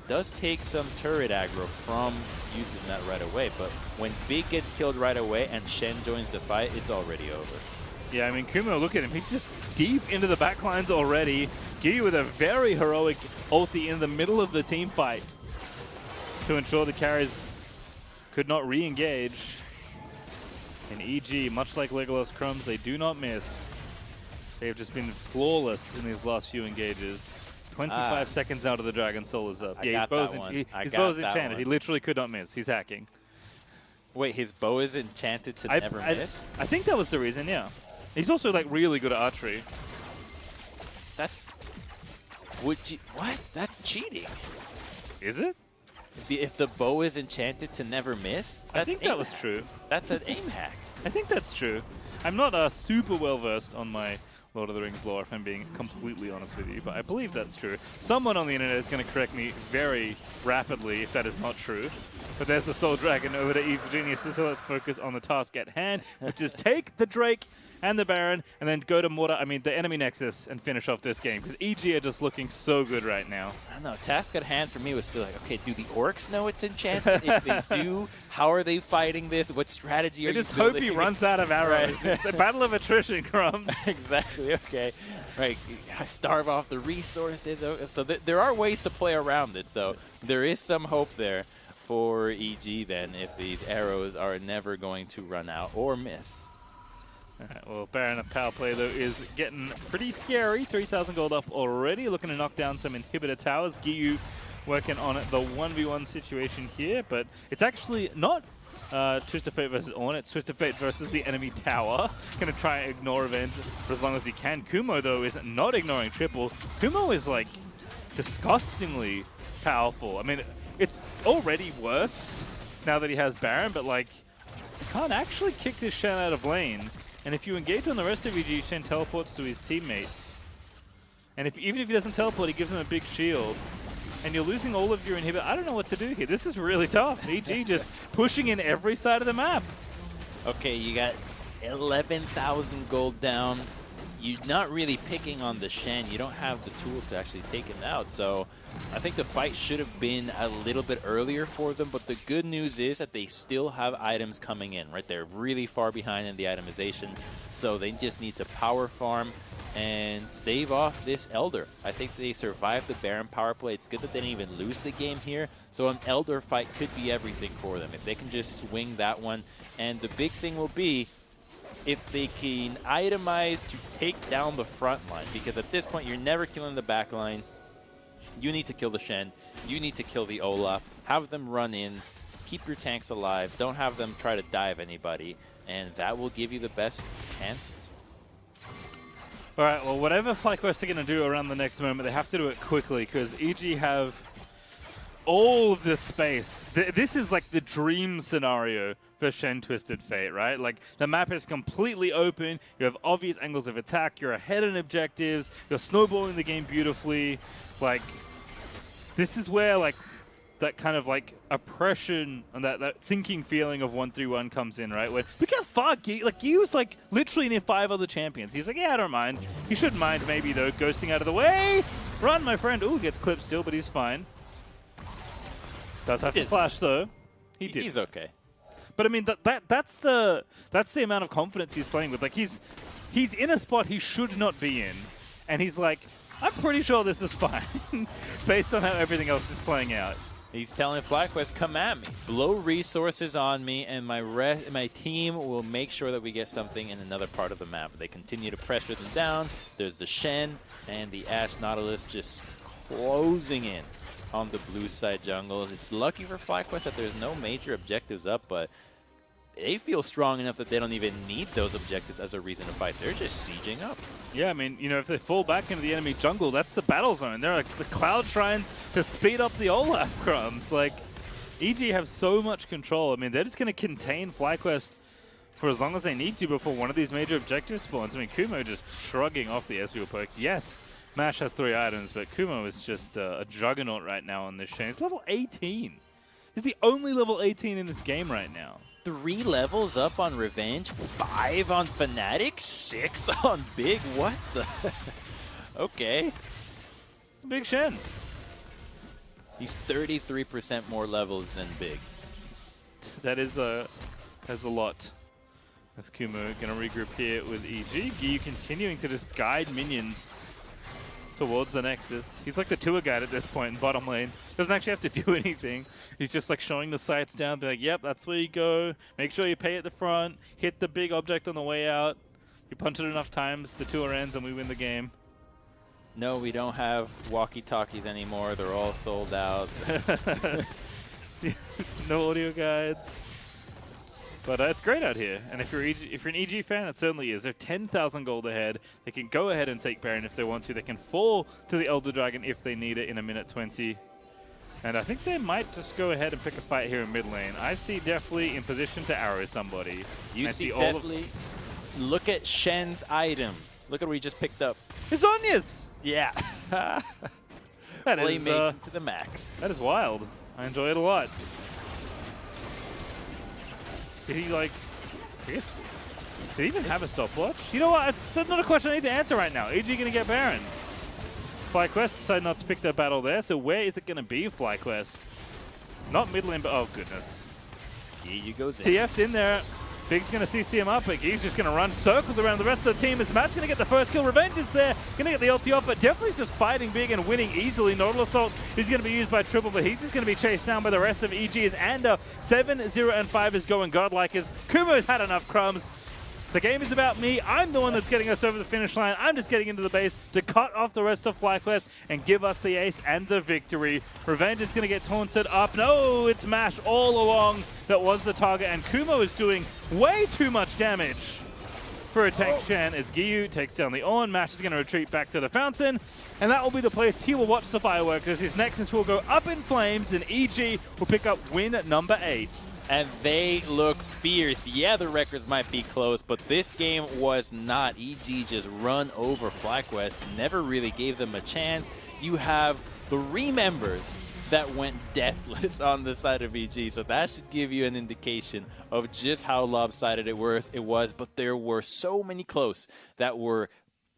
Speaker 2: Does take some turret aggro from using that right away, but when Big gets killed right away and Shen joins the fight, it's already over.
Speaker 1: Yeah, I mean, Kumo, look at him. He's just deep into the backlines already. Gyu with a very heroic ulti in the middle of the team fight to ensure the carries could not re-engage. And EG, much like Legolas Crumbs, they do not miss. They have just been flawless in these last few engages. 25 seconds out of the Dragon Soul is up. Yeah, his bow is enchanted. He literally could not miss. He's hacking.
Speaker 2: Wait, his bow is enchanted to never miss?
Speaker 1: I think that was the reason, yeah. He's also like really good at archery.
Speaker 2: That's... What? That's cheating.
Speaker 1: Is it?
Speaker 2: If the bow is enchanted to never miss?
Speaker 1: I think that was true.
Speaker 2: That's an aim hack.
Speaker 1: I think that's true. I'm not super well versed on my Lord of the Rings lore, if I'm being completely honest with you, but I believe that's true. Someone on the internet is going to correct me very rapidly if that is not true. But there's the Soul Dragon over to Evil Geniuses, so let's focus on the task at hand, which is take the Drake and the Baron, and then go to the enemy Nexus, and finish off this game, because EG are just looking so good right now.
Speaker 2: I don't know, task at hand for me was still like, okay, do the orcs know it's enchanted? If they do, how are they fighting this? What strategy are you
Speaker 1: just
Speaker 2: building?
Speaker 1: hope he runs out of arrows. Right. It's a battle of attrition, Crumbs.
Speaker 2: Exactly, okay. Right, starve off the resources. So there are ways to play around it, so there is some hope there for EG then if these arrows are never going to run out or miss.
Speaker 1: All right, well, Baron of power play, though, is getting pretty scary. 3,000 gold up already, looking to knock down some inhibitor towers. Giyu working on the 1v1 situation here, but it's actually not Twisted Fate versus Ornn, it's Twisted Fate versus the enemy tower. Gonna try and ignore Revenge for as long as he can. Kumo, though, is not ignoring triple. Kumo is, like, disgustingly powerful. I mean, it's already worse now that he has Baron, but, like, he can't actually kick this Shen out of lane. And if you engage on the rest of EG, Shen teleports to his teammates. And even if he doesn't teleport, he gives him a big shield. And you're losing all of your inhibitor. I don't know what to do here. This is really tough. EG just pushing in every side of the map.
Speaker 2: Okay, you got 11,000 gold down. You're not really picking on the Shen. You don't have the tools to actually take him out. So I think the fight should have been a little bit earlier for them. But the good news is that they still have items coming in, right? They're really far behind in the itemization. So they just need to power farm and stave off this Elder. I think they survived the Baron power play. It's good that they didn't even lose the game here. So an Elder fight could be everything for them if they can just swing that one. And the big thing will be if they can itemize to take down the front line, because at this point you're never killing the back line. You need to kill the Shen. You need to kill the Olaf. Have them run in. Keep your tanks alive. Don't have them try to dive anybody. And that will give you the best chances.
Speaker 1: All right, well, whatever FlyQuest are going to do around the next moment, they have to do it quickly because EG have all of this space. This is like the dream scenario for Shen Twisted Fate, right? Like, the map is completely open. You have obvious angles of attack. You're ahead in objectives. You're snowballing the game beautifully. Like, this is where, like, that kind of, like, oppression and that sinking feeling of 1-3-1 comes in, right? Where, look how far Giyu was, like, literally near 5 other champions. He's like, yeah, I don't mind. He shouldn't mind, maybe, though, ghosting out of the way. Run, my friend. Ooh, gets clipped still, but he's fine. Does have to flash, though. He did.
Speaker 2: He's okay.
Speaker 1: But I mean, that's the amount of confidence he's playing with. Like, he's in a spot he should not be in, and he's like, I'm pretty sure this is fine, based on how everything else is playing out.
Speaker 2: He's telling FlyQuest, come at me, blow resources on me, and my team will make sure that we get something in another part of the map. They continue to pressure them down. There's the Shen and the Ashe Nautilus just closing in on the blue side jungle. It's lucky for FlyQuest that there's no major objectives up, but they feel strong enough that they don't even need those objectives as a reason to fight. They're just sieging up.
Speaker 1: Yeah, I mean, you know, if they fall back into the enemy jungle, that's the battle zone. They're like the Cloud Shrines to speed up the Olaf crumbs. Like, EG have so much control. I mean, they're just going to contain FlyQuest for as long as they need to before one of these major objective spawns. I mean, Kumo just shrugging off the Ezreal poke. Yes, Mash has 3 items, but Kumo is just a juggernaut right now on this Shen. He's level 18. He's the only level 18 in this game right now.
Speaker 2: 3 levels up on Revenge, 5 on Fnatic, 6 on Big. What the? Okay.
Speaker 1: It's a big Shen.
Speaker 2: He's 33% more levels than Big.
Speaker 1: That is a lot. As Kumo going to regroup here with EG. Giyu continuing to just guide minions towards the Nexus. He's like the tour guide at this point in bottom lane. Doesn't actually have to do anything. He's just like showing the sights down, be like, yep, that's where you go. Make sure you pay at the front. Hit the big object on the way out. You punch it enough times, the tour ends, and we win the game.
Speaker 2: No, we don't have walkie-talkies anymore. They're all sold out.
Speaker 1: No audio guides. But it's great out here, and if you're an EG fan, it certainly is. They're 10,000 gold ahead. They can go ahead and take Baron if they want to. They can fall to the Elder Dragon if they need it in a minute 20. And I think they might just go ahead and pick a fight here in mid lane. I see definitely in position to arrow somebody.
Speaker 2: You see definitely. Look at Shen's item. Look at what he just picked up.
Speaker 1: It's Onya's!
Speaker 2: Yeah.
Speaker 1: That
Speaker 2: Playmaking to the max.
Speaker 1: That is wild. I enjoy it a lot. Did he, like, I guess, did he even have a stopwatch? You know what? It's not a question I need to answer right now. EG going to get Baron. FlyQuest decided not to pick their battle there, so where is it going to be, FlyQuest? Not mid lane, but oh, goodness.
Speaker 2: Giyu goes in.
Speaker 1: TF's in there. Big's going to CC him up, but he's just going to run circles around the rest of the team as Matt's going to get the first kill. Revenge is there, going to get the ulti off, but definitely just fighting big and winning easily. Nodal Assault is going to be used by Triple, but he's just going to be chased down by the rest of EG's, and 7-0-5 is going godlike as Kumo's had enough crumbs. The game is about me. I'm the one that's getting us over the finish line. I'm just getting into the base to cut off the rest of FlyQuest and give us the ace and the victory. Revenge is going to get taunted up. No, it's Mash all along that was the target, and Kumo is doing way too much damage for a tank Shen as Giyu takes down the Ornn. Mash is going to retreat back to the fountain, and that will be the place he will watch the fireworks as his Nexus will go up in flames, and EG will pick up win number 8.
Speaker 2: And they look fierce. Yeah, the records might be close, but this game was not. EG just run over FlyQuest, never really gave them a chance. You have the Remembers that went deathless on the side of EG, so that should give you an indication of just how lopsided it was, but there were so many close that were,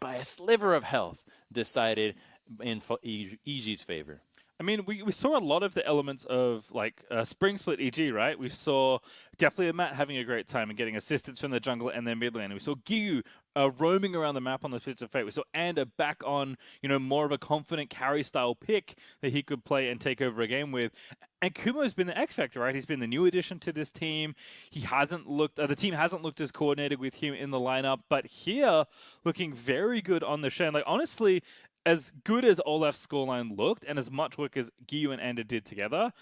Speaker 2: by a sliver of health, decided in EG's favor.
Speaker 1: I mean, we saw a lot of the elements of, like, Spring Split EG, right? We saw definitely Matt having a great time and getting assistance from the jungle and their mid lane. We saw Giyu roaming around the map on the Pits of Fate. We saw Ander back on, more of a confident carry-style pick that he could play and take over a game with. And Kumo's been the X Factor, right? He's been the new addition to this team. He hasn't looked, the team hasn't looked as coordinated with him in the lineup, but here, looking very good on the Shen. Like, honestly, as good as Olaf's scoreline looked, and as much work as Giyu and Ander did together,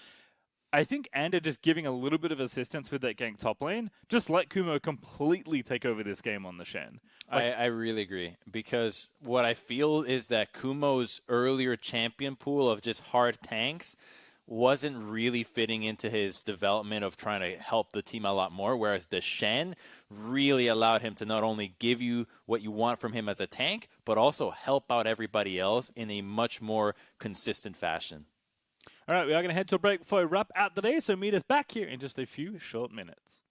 Speaker 1: I think Ander just giving a little bit of assistance with that gank top lane just let Kumo completely take over this game on the Shen.
Speaker 2: I really agree, because what I feel is that Kumo's earlier champion pool of just hard tanks wasn't really fitting into his development of trying to help the team a lot more, whereas the Shen really allowed him to not only give you what you want from him as a tank, but also help out everybody else in a much more consistent fashion.
Speaker 1: All right, we are going to head to a break before we wrap out the day, so meet us back here in just a few short minutes.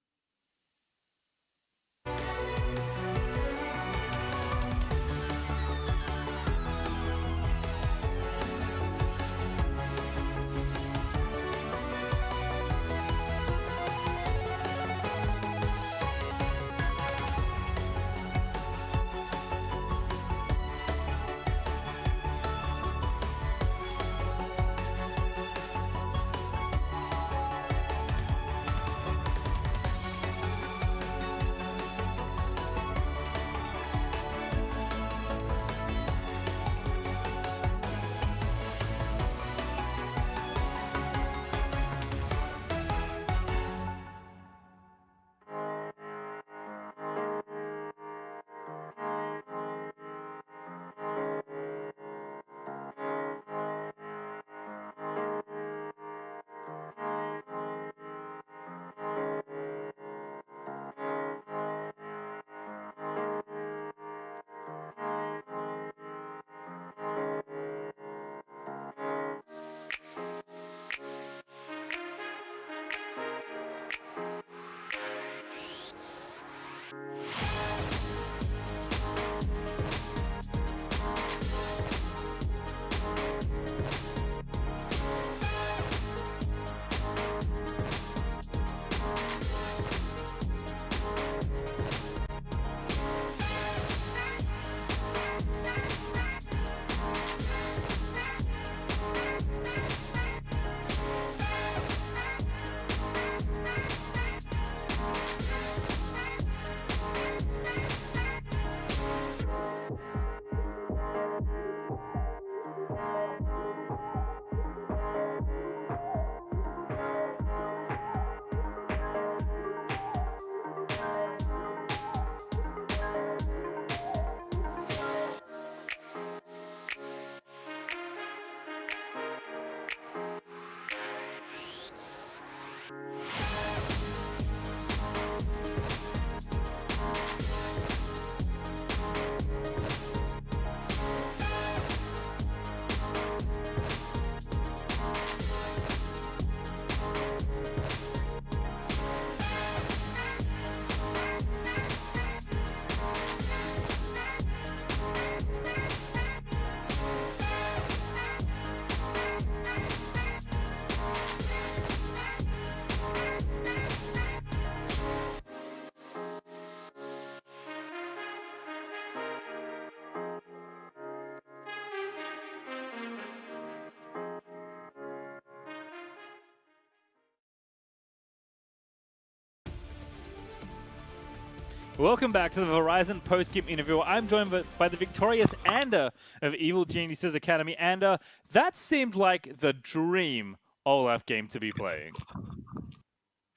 Speaker 1: Welcome back to the Verizon post-game interview. I'm joined by the victorious Ander of Evil Geniuses Academy. Ander, that seemed like the dream Olaf game to be playing.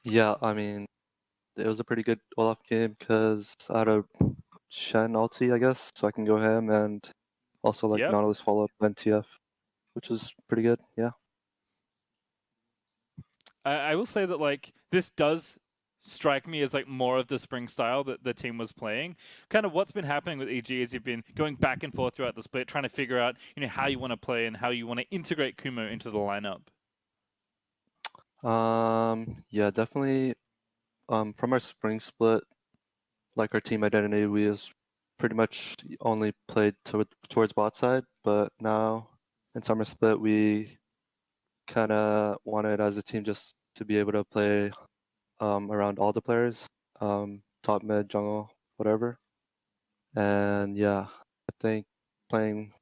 Speaker 3: Yeah, I mean, it was a pretty good Olaf game because I had a Shen ulti, I guess, so I can go him and also like
Speaker 1: Yep.
Speaker 3: Nautilus follow up NTF, which is pretty good. Yeah.
Speaker 1: I will say that like this does strike me as like more of the spring style that the team was playing. Kind of what's been happening with EG as you've been going back and forth throughout the split, trying to figure out how you want to play and how you want to integrate Kumo into the lineup.
Speaker 3: Yeah, definitely. From our spring split, like our team identity, we has pretty much only played towards bot side, but now in summer split, we kind of wanted as a team just to be able to play around all the players, top, mid, jungle, whatever. And yeah, I think playing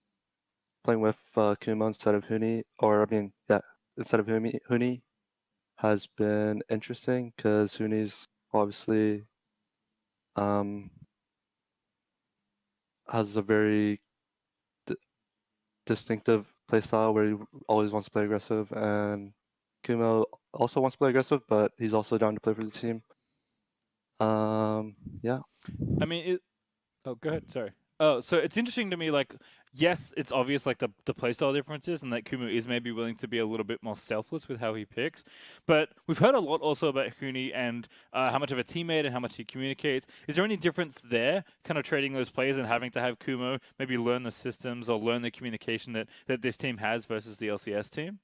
Speaker 3: with Kumo instead of Huni, or I mean, yeah, instead of Huni has been interesting because Huni's obviously um, has a very distinctive playstyle where he always wants to play aggressive, and Kumo also wants to play aggressive, but he's also down to play for the team. Yeah.
Speaker 1: I mean, oh, go ahead. Sorry. Oh, so it's interesting to me, like, yes, it's obvious, like, the playstyle differences and that Kumu is maybe willing to be a little bit more selfless with how he picks. But we've heard a lot also about Huni and how much of a teammate and how much he communicates. Is there any difference there, kind of trading those players and having to have Kumo maybe learn the systems or learn the communication that this team has versus the LCS team?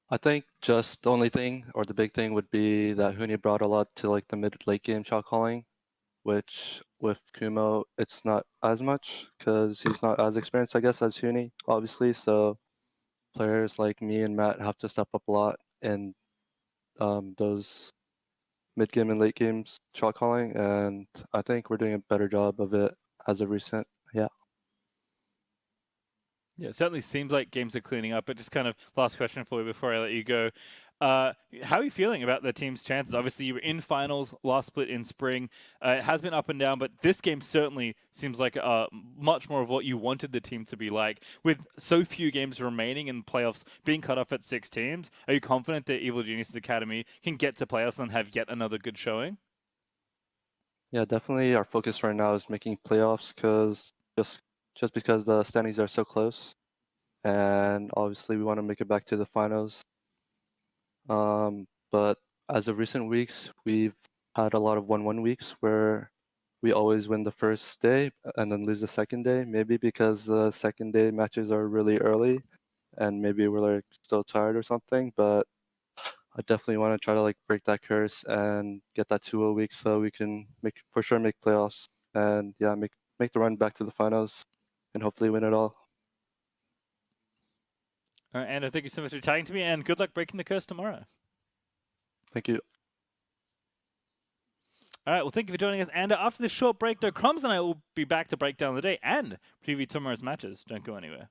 Speaker 3: I think just the only thing or the big thing would be that Huni brought a lot to like the mid late game shot calling, which with Kumo it's not as much because he's not as experienced, I guess, as Huni, obviously. So players like me and Matt have to step up a lot in those mid game and late games shot calling, and I think we're doing a better job of it as of recent. Yeah.
Speaker 1: Yeah, it certainly seems like games are cleaning up. But just kind of last question for you before I let you go. How are you feeling about the team's chances? Obviously, you were in finals last split in spring. It has been up and down, but this game certainly seems like much more of what you wanted the team to be like. With so few games remaining in playoffs being cut off at 6 teams, are you confident that Evil Geniuses Academy can get to playoffs and have yet another good showing?
Speaker 3: Yeah, definitely our focus right now is making playoffs because just because the standings are so close, and obviously we want to make it back to the finals. But as of recent weeks, we've had a lot of 1-1 weeks where we always win the first day and then lose the second day. Maybe because the second day matches are really early, and maybe we're like still tired or something. But I definitely want to try to like break that curse and get that 2-0 week so we can make playoffs and yeah, make the run back to the finals and hopefully win it all.
Speaker 1: All right, Anna, thank you so much for chatting to me, and good luck breaking the curse tomorrow.
Speaker 3: Thank you.
Speaker 1: All right, well, thank you for joining us. And after this short break, though, Crumbs and I will be back to break down the day and preview tomorrow's matches. Don't go anywhere.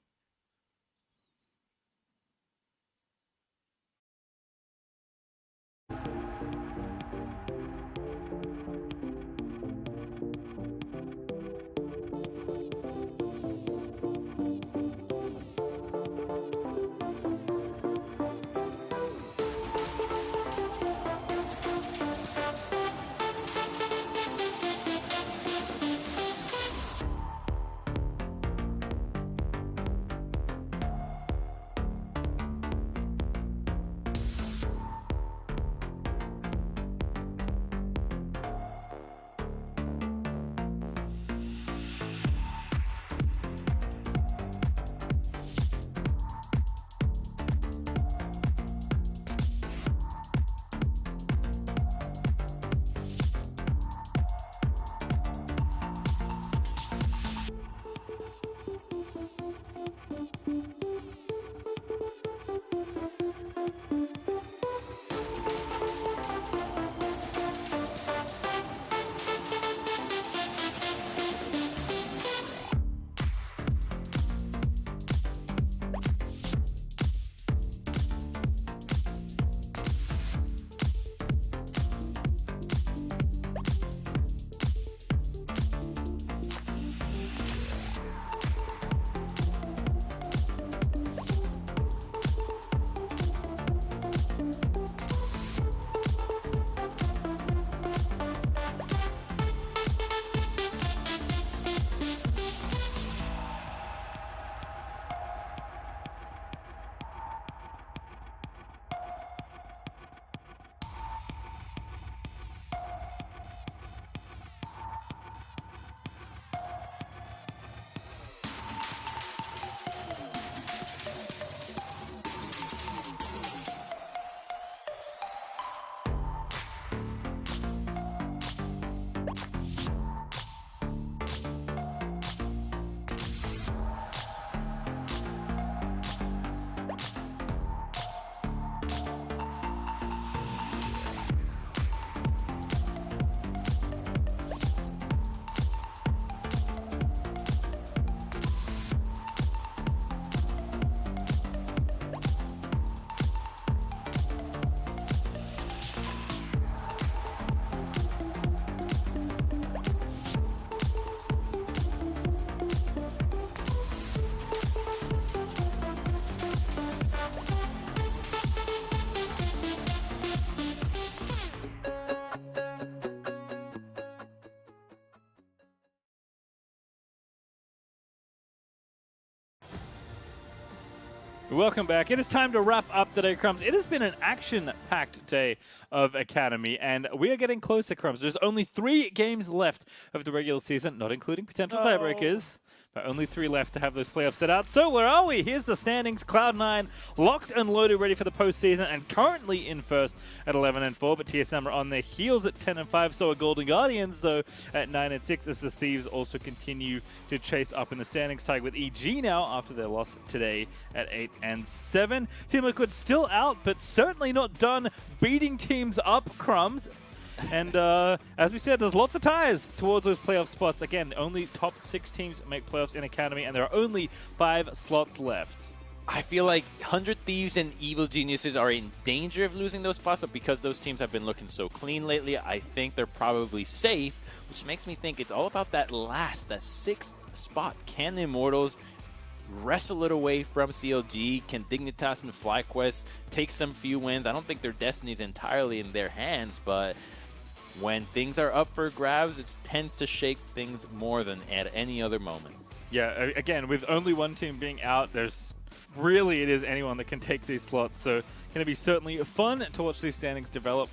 Speaker 1: Welcome back. It is time to wrap up today, Crumbs. It has been an action-packed day of Academy, and we are getting closer, Crumbs. There's only 3 games left of the regular season, not including potential tiebreakers. But only 3 left to have those playoffs set out. So where are we? Here's the standings. Cloud9 locked and loaded, ready for the postseason, and currently in first at 11-4. But TSM are on their heels at 10-5. So are Golden Guardians, though, at 9-6. As the Thieves also continue to chase up in the standings, tied with EG now after their loss today at 8-7. Team Liquid still out, but certainly not done beating teams up, Crumbs. And as we said, there's lots of ties towards those playoff spots. Again, only top 6 teams make playoffs in Academy, and there are only 5 slots left.
Speaker 2: I feel like 100 Thieves and Evil Geniuses are in danger of losing those spots, but because those teams have been looking so clean lately, I think they're probably safe, which makes me think it's all about that 6th spot. Can the Immortals wrestle it away from CLG? Can Dignitas and FlyQuest take some few wins? I don't think their destiny is entirely in their hands, but when things are up for grabs, it tends to shake things more than at any other moment.
Speaker 1: Yeah, again, with only one team being out, there's really, it is anyone that can take these slots. So going to be certainly fun to watch these standings develop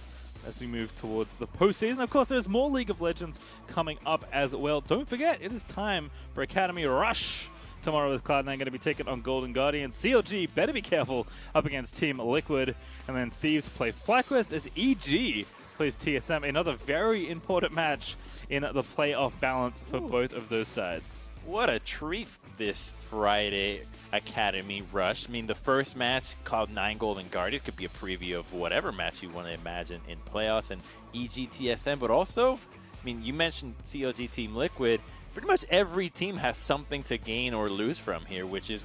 Speaker 1: as we move towards the postseason. Of course, there's more League of Legends coming up as well. Don't forget, it is time for Academy Rush. Tomorrow is Cloud9 going to be taking on Golden Guardians. CLG better be careful up against Team Liquid. And then Thieves play FlyQuest as EG plays TSM. Another very important match in the playoff balance for both of those sides.
Speaker 2: What a treat this Friday Academy Rush. I mean, the first match, Cloud9 Golden Guardians, could be a preview of whatever match you want to imagine in playoffs, and EG TSM, but also, I mean, you mentioned CLG Team Liquid. Pretty much every team has something to gain or lose from here, which is,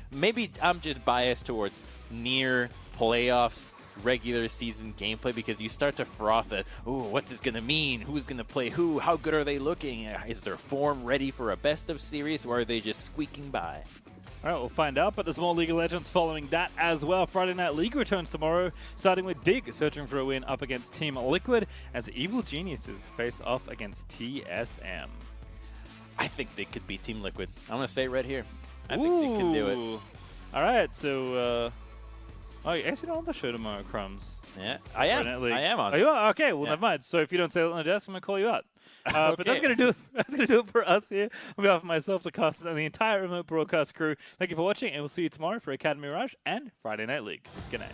Speaker 2: maybe I'm just biased towards near playoffs, regular season gameplay, because you start to froth at, oh, what's this going to mean? Who's going to play who? How good are they looking? Is their form ready for a best of series, or are they just squeaking by?
Speaker 1: All right, we'll find out, but there's more League of Legends following that as well. Friday Night League returns tomorrow, starting with Dig searching for a win up against Team Liquid as Evil Geniuses face off against TSM.
Speaker 2: I think they could beat Team Liquid. I'm going to say it right here. I think they can do it.
Speaker 1: All right, so oh, you're actually not on the show tomorrow, Crumbs.
Speaker 2: Yeah, I am. I am on.
Speaker 1: Oh, you are? Okay, well, never mind. So if you don't say it on the desk, I'm going to call you out.
Speaker 2: Okay.
Speaker 1: But that's gonna do it for us here. On behalf of myself, the cast, and the entire remote broadcast crew, thank you for watching, and we'll see you tomorrow for Academy Rush and Friday Night League. Good night.